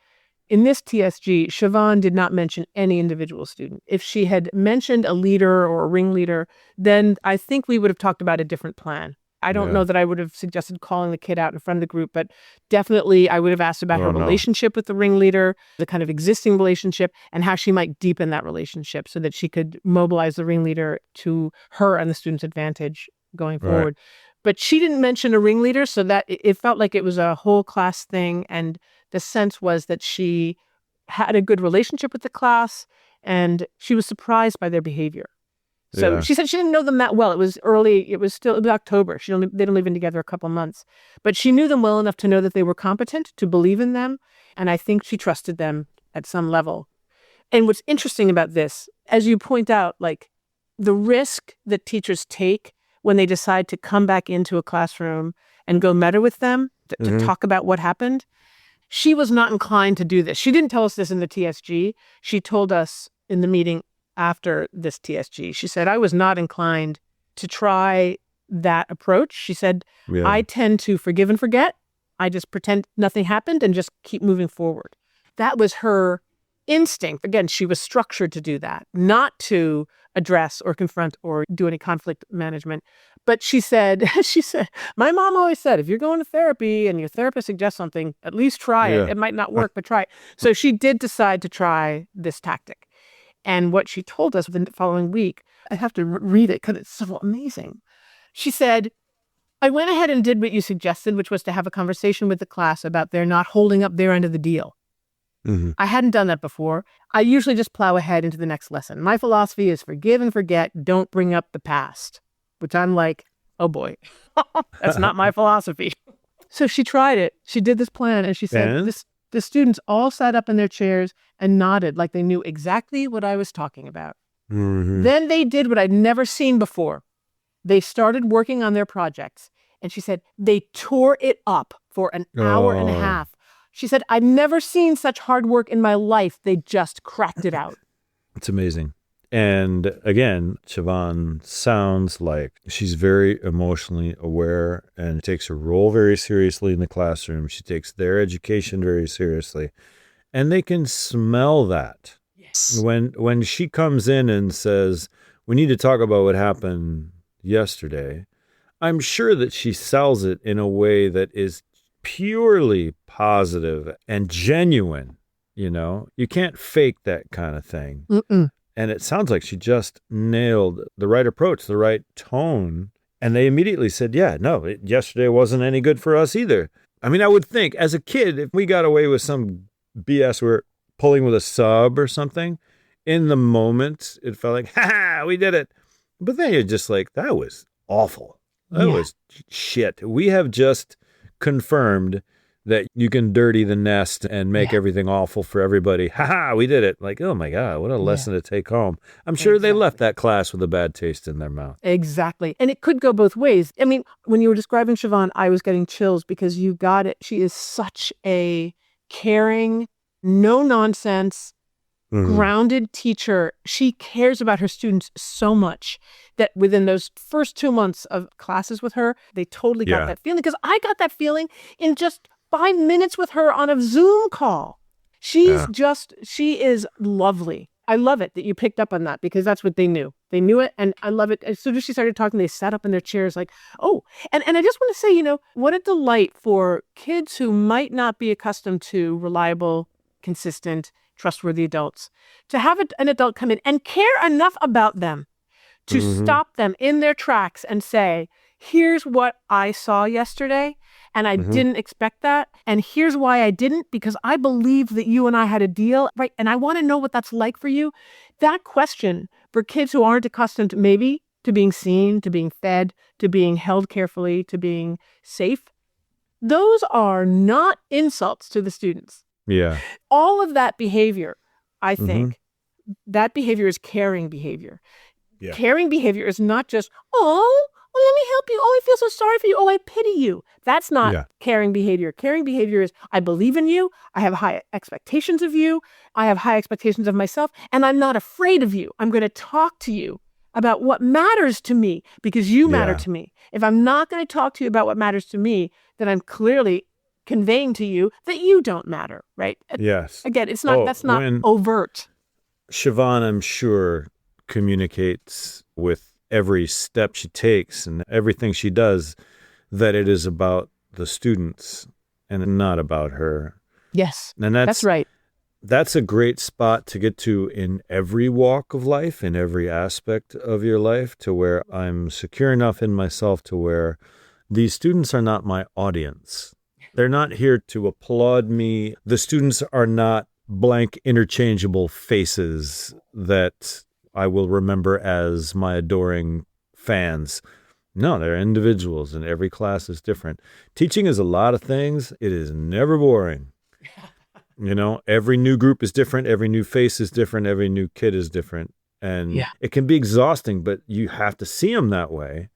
in this TSG, Siobhan did not mention any individual student. If she had mentioned a leader or a ringleader, then I think we would have talked about a different plan. I don't know that I would have suggested calling the kid out in front of the group, but definitely I would have asked about her relationship with the ringleader, the kind of existing relationship, and how she might deepen that relationship so that she could mobilize the ringleader to her and the student's advantage going forward. But she didn't mention a ringleader, so that it felt like it was a whole class thing. And the sense was that she had a good relationship with the class and she was surprised by their behavior. So she said she didn't know them that well. It was October. They'd only been together a couple months. But she knew them well enough to know that they were competent, to believe in them. And I think she trusted them at some level. And what's interesting about this, as you point out, like the risk that teachers take when they decide to come back into a classroom and go meta with them, to talk about what happened, she was not inclined to do this. She didn't tell us this in the TSG. She told us in the meeting after this TSG. She said, I was not inclined to try that approach. She said, I tend to forgive and forget. I just pretend nothing happened and just keep moving forward. That was her instinct. Again, she was structured to do that, not to address or confront or do any conflict management. But she said, my mom always said, if you're going to therapy and your therapist suggests something, at least try it. It might not work, but try it. So she did decide to try this tactic. And what she told us the following week, I have to read it because it's so amazing. She said, I went ahead and did what you suggested, which was to have a conversation with the class about their not holding up their end of the deal. I hadn't done that before. I usually just plow ahead into the next lesson. My philosophy is forgive and forget, don't bring up the past, which I'm like, oh boy, that's not my philosophy. So she tried it. She did this plan and she said, the students all sat up in their chairs and nodded like they knew exactly what I was talking about. Then they did what I'd never seen before. They started working on their projects. And she said, they tore it up for an hour and a half. She said, I've never seen such hard work in my life. They just cracked it out. It's amazing. And again, Siobhan sounds like she's very emotionally aware and takes her role very seriously in the classroom. She takes their education very seriously. And they can smell that. Yes. When she comes in and says, we need to talk about what happened yesterday, I'm sure that she sells it in a way that is purely positive and genuine. You can't fake that kind of thing. And it sounds like she just nailed the right approach, the right tone. And they immediately said, yesterday wasn't any good for us either. I mean, I would think as a kid, if we got away with some BS, we're pulling with a sub or something, in the moment, it felt like, we did it. But then you're just like, that was awful. That was shit. We have just confirmed that you can dirty the nest and make everything awful for everybody. We did it. Like, oh my God, what a lesson to take home. I'm sure they left that class with a bad taste in their mouth. Exactly. And it could go both ways. I mean, when you were describing Siobhan, I was getting chills because you got it. She is such a caring, no nonsense, grounded teacher. She cares about her students so much that within those first 2 months of classes with her, they totally got that feeling. Because I got that feeling in just 5 minutes with her on a Zoom call. She is lovely. I love it that you picked up on that because that's what they knew. They knew it, and I love it. As soon as she started talking, they sat up in their chairs like, oh. And I just want to say, what a delight for kids who might not be accustomed to reliable, consistent, trustworthy adults to have an adult come in and care enough about them to stop them in their tracks and say, here's what I saw yesterday, and I didn't expect that. And here's why I didn't, because I believe that you and I had a deal, right? And I want to know what that's like for you. That question for kids who aren't accustomed maybe to being seen, to being fed, to being held carefully, to being safe, those are not insults to the students. Yeah. All of that behavior, I think, that behavior is caring behavior. Yeah. Caring behavior is not just, oh, well, let me help you. Oh, I feel so sorry for you. Oh, I pity you. That's not caring behavior. Caring behavior is, I believe in you. I have high expectations of you. I have high expectations of myself. And I'm not afraid of you. I'm going to talk to you about what matters to me because you matter to me. If I'm not going to talk to you about what matters to me, then I'm clearly conveying to you that you don't matter, right? Yes. Again, it's not. That's not overt. Siobhan, I'm sure, communicates with every step she takes and everything she does that it is about the students and not about her. Yes, and that's right. That's a great spot to get to in every walk of life, in every aspect of your life, to where I'm secure enough in myself to where these students are not my audience. They're not here to applaud me. The students are not blank, interchangeable faces that I will remember as my adoring fans. No, they're individuals, and every class is different. Teaching is a lot of things. It is never boring. Every new group is different. Every new face is different. Every new kid is different. And it can be exhausting, but you have to see them that way.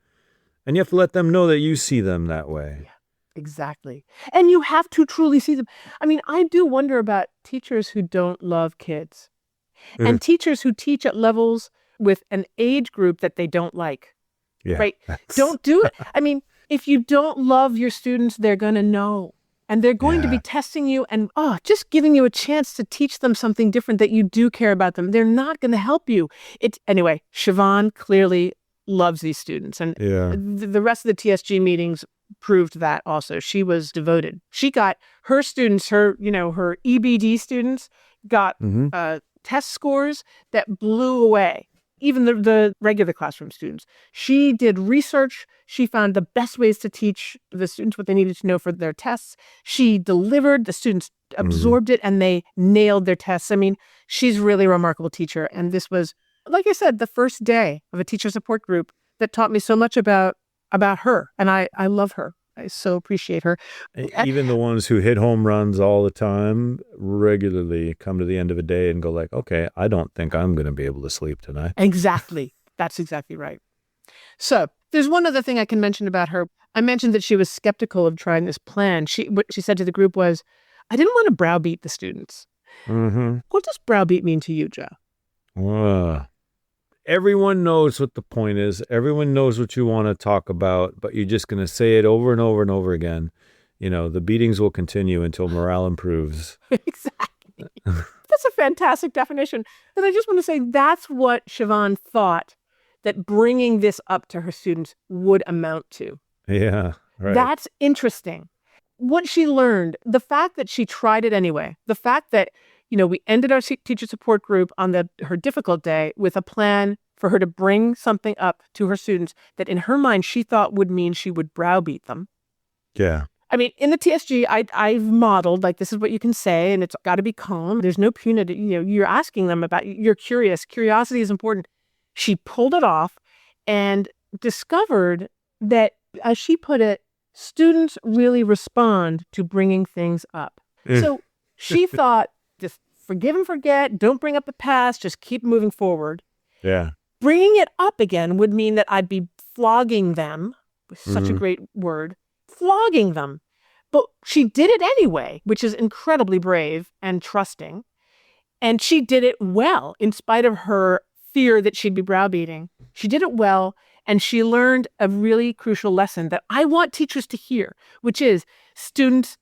And you have to let them know that you see them that way. Yeah, exactly. And you have to truly see them. I mean, I do wonder about teachers who don't love kids. And teachers who teach at levels with an age group that they don't like, right? Don't do it. I mean, if you don't love your students, they're going to know. And they're going to be testing you and just giving you a chance to teach them something different that you do care about them. They're not going to help you. Anyway, Siobhan clearly loves these students. And the rest of the TSG meetings proved that also. She was devoted. She got her students, her EBD students got test scores that blew away even the regular classroom students. She did research. She found the best ways to teach the students what they needed to know for their tests. She delivered. The students absorbed it, and they nailed their tests. I mean, she's really a remarkable teacher. And this was, like I said, the first day of a teacher support group that taught me so much about her. And I love her. I so appreciate her. Even the ones who hit home runs all the time regularly come to the end of a day and go like, okay, I don't think I'm going to be able to sleep tonight. Exactly. That's exactly right. So there's one other thing I can mention about her. I mentioned that she was skeptical of trying this plan. What she said to the group was, I didn't want to browbeat the students. What does browbeat mean to you, Joe? Everyone knows what the point is. Everyone knows what you want to talk about, but you're just going to say it over and over and over again. The beatings will continue until morale improves. Exactly. That's a fantastic definition. And I just want to say that's what Siobhan thought that bringing this up to her students would amount to. Yeah, right. That's interesting. What she learned, the fact that she tried it anyway, the fact that we ended our teacher support group on her difficult day with a plan for her to bring something up to her students that in her mind she thought would mean she would browbeat them. Yeah. I mean, in the TSG, I've modeled, like, this is what you can say, and it's got to be calm. There's no punitive, you're asking them about, you're curious. Curiosity is important. She pulled it off and discovered that, as she put it, students really respond to bringing things up. So she thought, just forgive and forget, don't bring up the past, just keep moving forward. Yeah. Bringing it up again would mean that I'd be flogging them, such a great word, flogging them. But she did it anyway, which is incredibly brave and trusting. And she did it well, in spite of her fear that she'd be browbeating. She did it well, and she learned a really crucial lesson that I want teachers to hear, which is, students,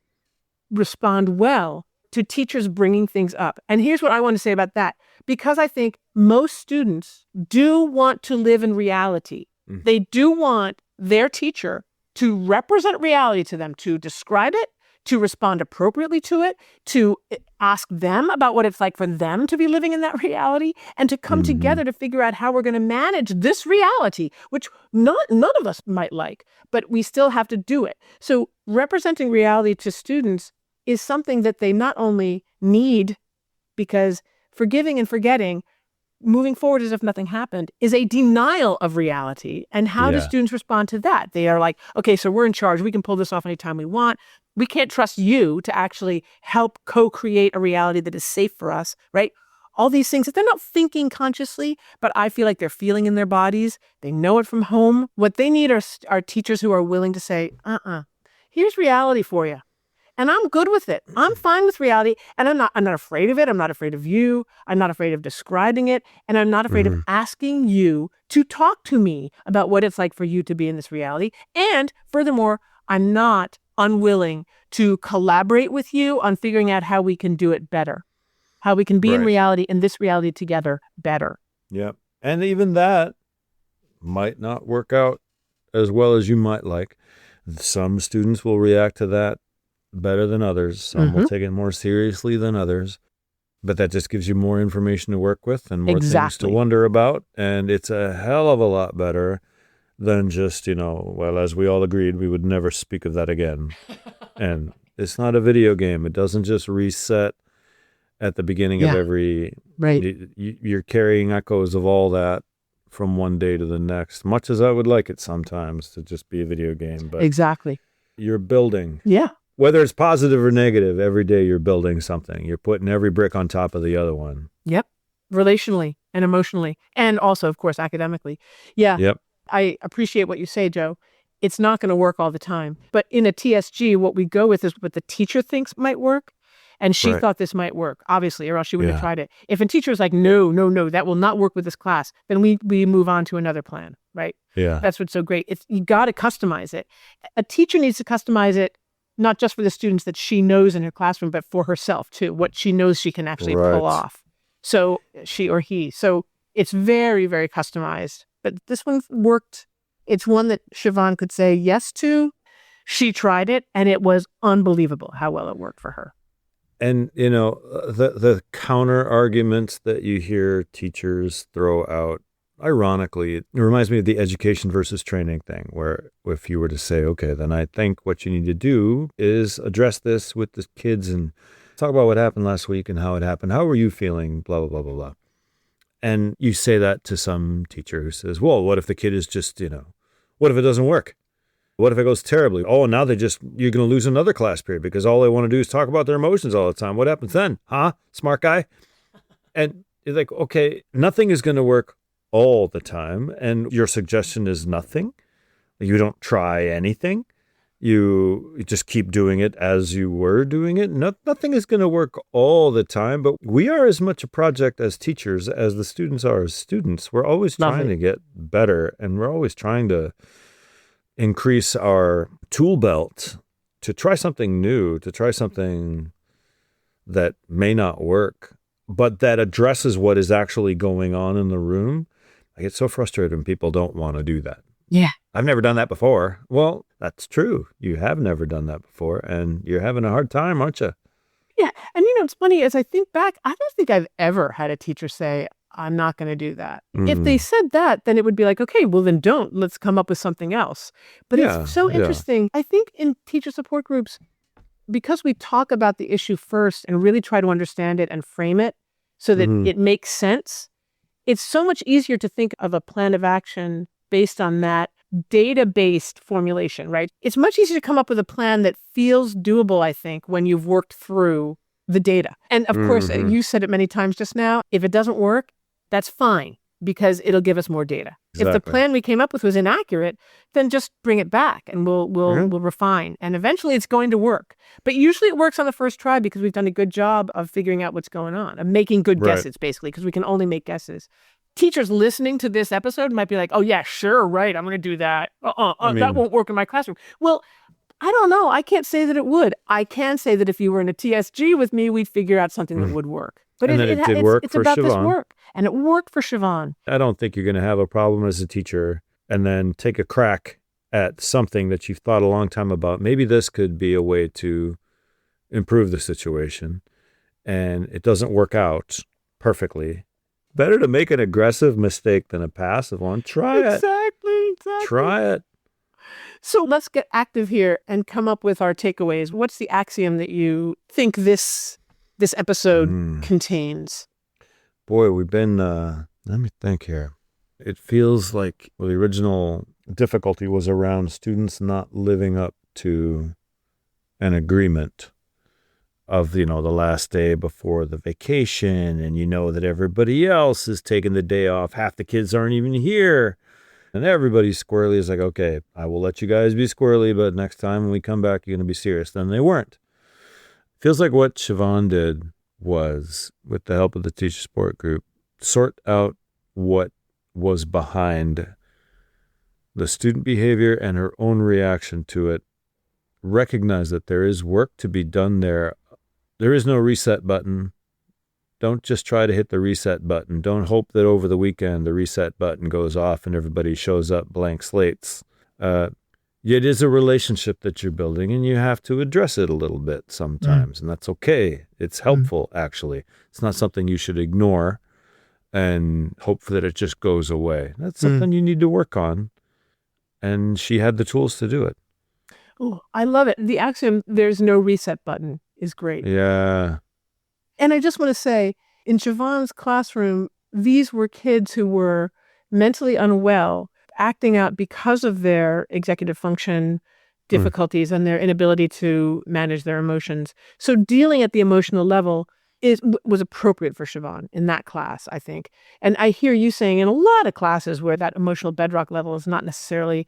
respond well to teachers bringing things up. And here's what I want to say about that. Because I think most students do want to live in reality. They do want their teacher to represent reality to them, to describe it, to respond appropriately to it, to ask them about what it's like for them to be living in that reality, and to come together to figure out how we're going to manage this reality, which none of us might like, but we still have to do it. So representing reality to students is something that they not only need, because forgiving and forgetting, moving forward as if nothing happened, is a denial of reality. And how do students respond to that? They are like, okay, so we're in charge. We can pull this off anytime we want. We can't trust you to actually help co-create a reality that is safe for us, right? All these things that they're not thinking consciously, but I feel like they're feeling in their bodies. They know it from home. What they need are teachers who are willing to say, here's reality for you. And I'm good with it. I'm fine with reality. And I'm not afraid of it. I'm not afraid of you. I'm not afraid of describing it. And I'm not afraid of asking you to talk to me about what it's like for you to be in this reality. And furthermore, I'm not unwilling to collaborate with you on figuring out how we can do it better, how we can be in reality, in this reality together better. Yep. And even that might not work out as well as you might like. Some students will react to that better than others. Some will take it more seriously than others. But that just gives you more information to work with and more things to wonder about. And it's a hell of a lot better than just, well, as we all agreed, we would never speak of that again. And it's not a video game. It doesn't just reset at the beginning of every... Right. You're carrying echoes of all that from one day to the next, much as I would like it sometimes to just be a video game. But exactly. You're building. Yeah. Whether it's positive or negative, every day you're building something. You're putting every brick on top of the other one. Yep. Relationally and emotionally. And also, of course, academically. Yeah. Yep. I appreciate what you say, Joe. It's not going to work all the time. But in a TSG, what we go with is what the teacher thinks might work. And she thought this might work, obviously, or else she wouldn't have tried it. If a teacher is like, no, that will not work with this class, then we move on to another plan, right? Yeah. That's what's so great. You got to customize it. A teacher needs to customize it, not just for the students that she knows in her classroom, but for herself too, what she knows she can actually pull off. So she or he. So it's very, very customized. But this one worked. It's one that Siobhan could say yes to. She tried it, and it was unbelievable how well it worked for her. And, the counter arguments that you hear teachers throw out, ironically, it reminds me of the education versus training thing, where if you were to say, okay, then I think what you need to do is address this with the kids and talk about what happened last week and how it happened. How were you feeling? Blah, blah, blah, blah, blah. And you say that to some teacher who says, well, what if the kid is just, what if it doesn't work? What if it goes terribly? Oh, now you're going to lose another class period because all they want to do is talk about their emotions all the time. What happens then? Huh? Smart guy? And you're like, okay, nothing is going to work all the time. And your suggestion is nothing. You don't try anything. You just keep doing it as you were doing it. Nothing is going to work all the time, but we are as much a project as teachers as the students are as students. We're always trying to get better, and we're always trying to increase our tool belt to try something new, to try something that may not work, but that addresses what is actually going on in the room. I get so frustrated when people don't want to do that. Yeah. I've never done that before. Well, that's true. You have never done that before, and you're having a hard time, aren't you? Yeah. And it's funny, as I think back, I don't think I've ever had a teacher say, I'm not going to do that. If they said that, then it would be like, okay, well then don't. Let's come up with something else. But it's so interesting. I think in teacher support groups, because we talk about the issue first and really try to understand it and frame it so that it makes sense, it's so much easier to think of a plan of action based on that data-based formulation, right? It's much easier to come up with a plan that feels doable, I think, when you've worked through the data. And of course, you said it many times just now, if it doesn't work, that's fine, because it'll give us more data. Exactly. If the plan we came up with was inaccurate, then just bring it back and we'll refine. And eventually it's going to work. But usually it works on the first try because we've done a good job of figuring out what's going on, of making good guesses, basically, because we can only make guesses. Teachers listening to this episode might be like, oh yeah, sure, right, I'm going to do that. That won't work in my classroom. Well, I don't know. I can't say that it would. I can say that if you were in a TSG with me, we'd figure out something that would work. But And then it did work it's for about this Siobhan. work. And it worked for Siobhan. I don't think you're going to have a problem as a teacher and then take a crack at something that you've thought a long time about. Maybe this could be a way to improve the situation, and it doesn't work out perfectly. Better to make an aggressive mistake than a passive one. Try it. Exactly. Try it. So let's get active here and come up with our takeaways. What's the axiom that you think this episode contains? Boy, we've been, let me think here. It feels like the original difficulty was around students not living up to an agreement of, the last day before the vacation, and that everybody else is taking the day off. Half the kids aren't even here. And everybody's squirrely. Is like, okay, I will let you guys be squirrely, but next time when we come back, you're going to be serious. Then they weren't. Feels like what Siobhan did was, with the help of the teacher support group, sort out what was behind the student behavior and her own reaction to it, recognize that there is work to be done there. There is no reset button. Don't just try to hit the reset button. Don't hope that over the weekend the reset button goes off and everybody shows up blank slates. It is a relationship that you're building, and you have to address it a little bit sometimes, and that's okay. It's helpful, actually. It's not something you should ignore and hope that it just goes away. That's something you need to work on, and she had the tools to do it. Oh, I love it. The axiom, there's no reset button, is great. Yeah. And I just want to say, in Siobhan's classroom, these were kids who were mentally unwell, acting out because of their executive function difficulties and their inability to manage their emotions. So dealing at the emotional level was appropriate for Siobhan in that class, I think. And I hear you saying in a lot of classes where that emotional bedrock level is not necessarily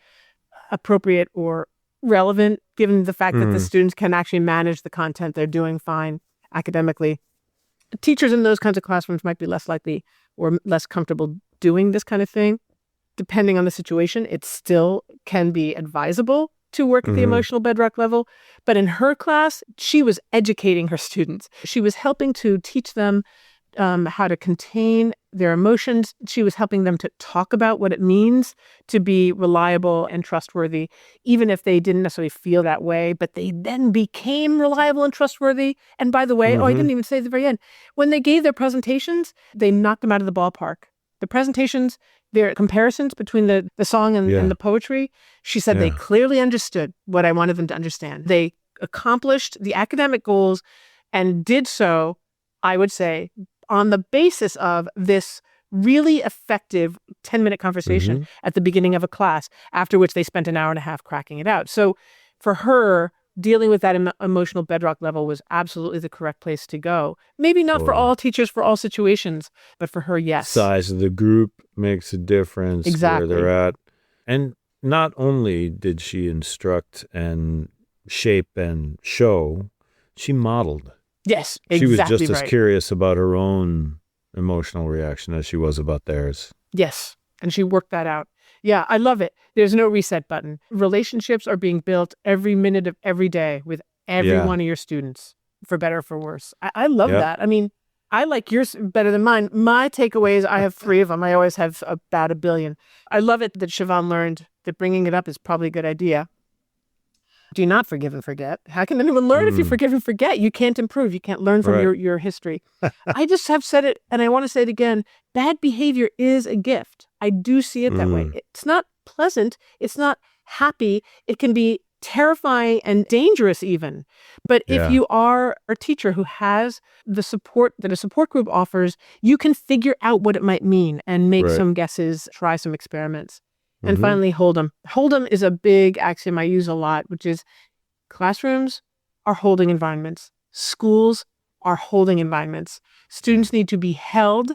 appropriate or relevant, given the fact that the students can actually manage the content, they're doing fine academically. Teachers in those kinds of classrooms might be less likely or less comfortable doing this kind of thing. Depending on the situation, it still can be advisable to work at the emotional bedrock level. But in her class, she was educating her students. She was helping to teach them how to contain their emotions. She was helping them to talk about what it means to be reliable and trustworthy, even if they didn't necessarily feel that way, but they then became reliable and trustworthy. And by the way, I didn't even say at the very end, when they gave their presentations, they knocked them out of the ballpark. The presentations, their comparisons between the song and the poetry, she said they clearly understood what I wanted them to understand. They accomplished the academic goals and did so, I would say, on the basis of this really effective 10-minute conversation at the beginning of a class, after which they spent an hour and a half cracking it out. So for her, dealing with that emotional bedrock level was absolutely the correct place to go. Maybe not for all teachers, for all situations, but for her, yes. Size of the group makes a difference. Exactly. Where they're at. And not only did she instruct and shape and show, she modeled. Yes, exactly. She was just right. as curious about her own emotional reaction as she was about theirs. Yes, and she worked that out. Yeah, I love it. There's no reset button. Relationships are being built every minute of every day with every one of your students, for better or for worse. I love that. I mean, I like yours better than mine. My takeaways, I have 3 of them. I always have about 1 billion. I love it that Siobhan learned that bringing it up is probably a good idea. Do not forgive and forget. How can anyone learn if you forgive and forget? You can't improve. You can't learn from your history. I just have said it, and I want to say it again. Bad behavior is a gift. I do see it that way. It's not pleasant. It's not happy. It can be terrifying and dangerous even. But if you are a teacher who has the support that a support group offers, you can figure out what it might mean and make some guesses, try some experiments. And finally, hold 'em. Hold 'em is a big axiom I use a lot, which is classrooms are holding environments. Schools are holding environments. Students need to be held,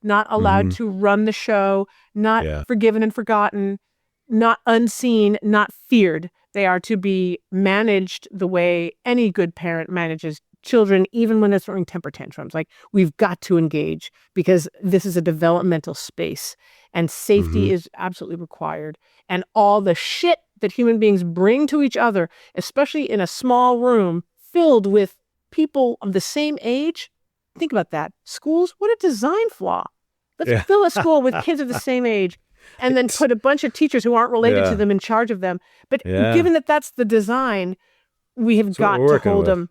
not allowed to run the show, not forgiven and forgotten, not unseen, not feared. They are to be managed the way any good parent manages children, even when they're throwing temper tantrums. Like, we've got to engage because this is a developmental space and safety is absolutely required. And all the shit that human beings bring to each other, especially in a small room filled with people of the same age. Think about that. Schools, what a design flaw. Let's fill a school with kids of the same age and then put a bunch of teachers who aren't related to them in charge of them. But given that that's the design, we have got to hold them.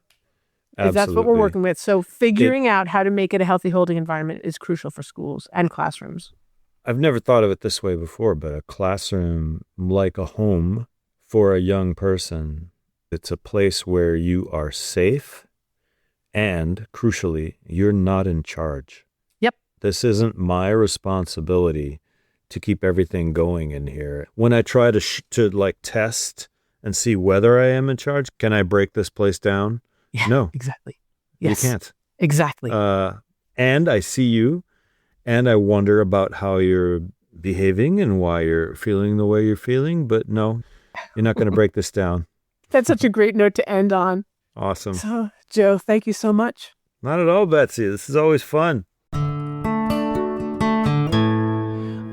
That's what we're working with. So figuring out how to make it a healthy holding environment is crucial for schools and classrooms. I've never thought of it this way before, but a classroom, like a home for a young person, it's a place where you are safe and, crucially, you're not in charge. Yep. This isn't my responsibility to keep everything going in here. When I try to test and see whether I am in charge, can I break this place down? Yeah, no. Exactly. Yes. You can't. Exactly. And I see you, and I wonder about how you're behaving and why you're feeling the way you're feeling, but no, you're not going to break this down. That's such a great note to end on. Awesome. So, Joe, thank you so much. Not at all, Betsy. This is always fun.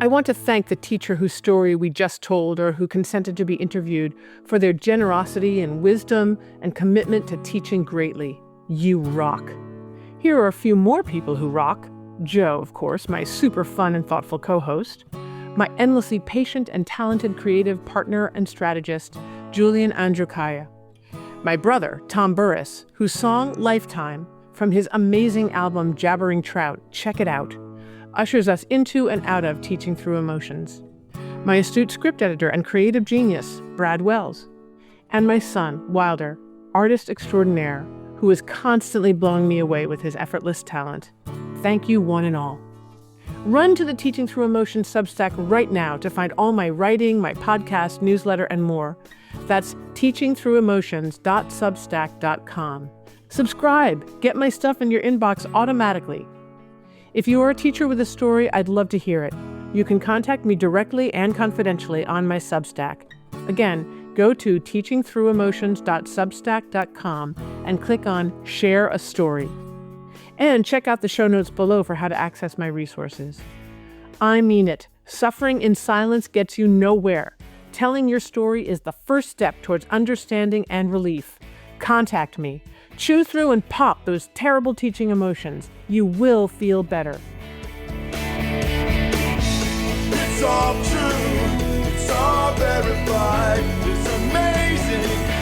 I want to thank the teacher whose story we just told or who consented to be interviewed for their generosity and wisdom and commitment to teaching greatly. You rock. Here are a few more people who rock. Joe, of course, my super fun and thoughtful co-host. My endlessly patient and talented creative partner and strategist, Julian Andrukaya. My brother, Tom Burris, whose song Lifetime, from his amazing album Jabbering Trout, check it out, ushers us into and out of teaching through emotions. My astute script editor and creative genius, Brad Wells. And my son, Wilder, artist extraordinaire, who is constantly blowing me away with his effortless talent. Thank you, one and all. Run to the Teaching Through Emotions Substack right now to find all my writing, my podcast, newsletter, and more. That's teachingthroughemotions.substack.com. Subscribe. Get my stuff in your inbox automatically. If you are a teacher with a story, I'd love to hear it. You can contact me directly and confidentially on my Substack. Again, go to teachingthroughemotions.substack.com and click on Share a Story. And check out the show notes below for how to access my resources. I mean it. Suffering in silence gets you nowhere. Telling your story is the first step towards understanding and relief. Contact me. Chew through and pop those terrible teaching emotions. You will feel better. It's all true, it's all verified, it's amazing.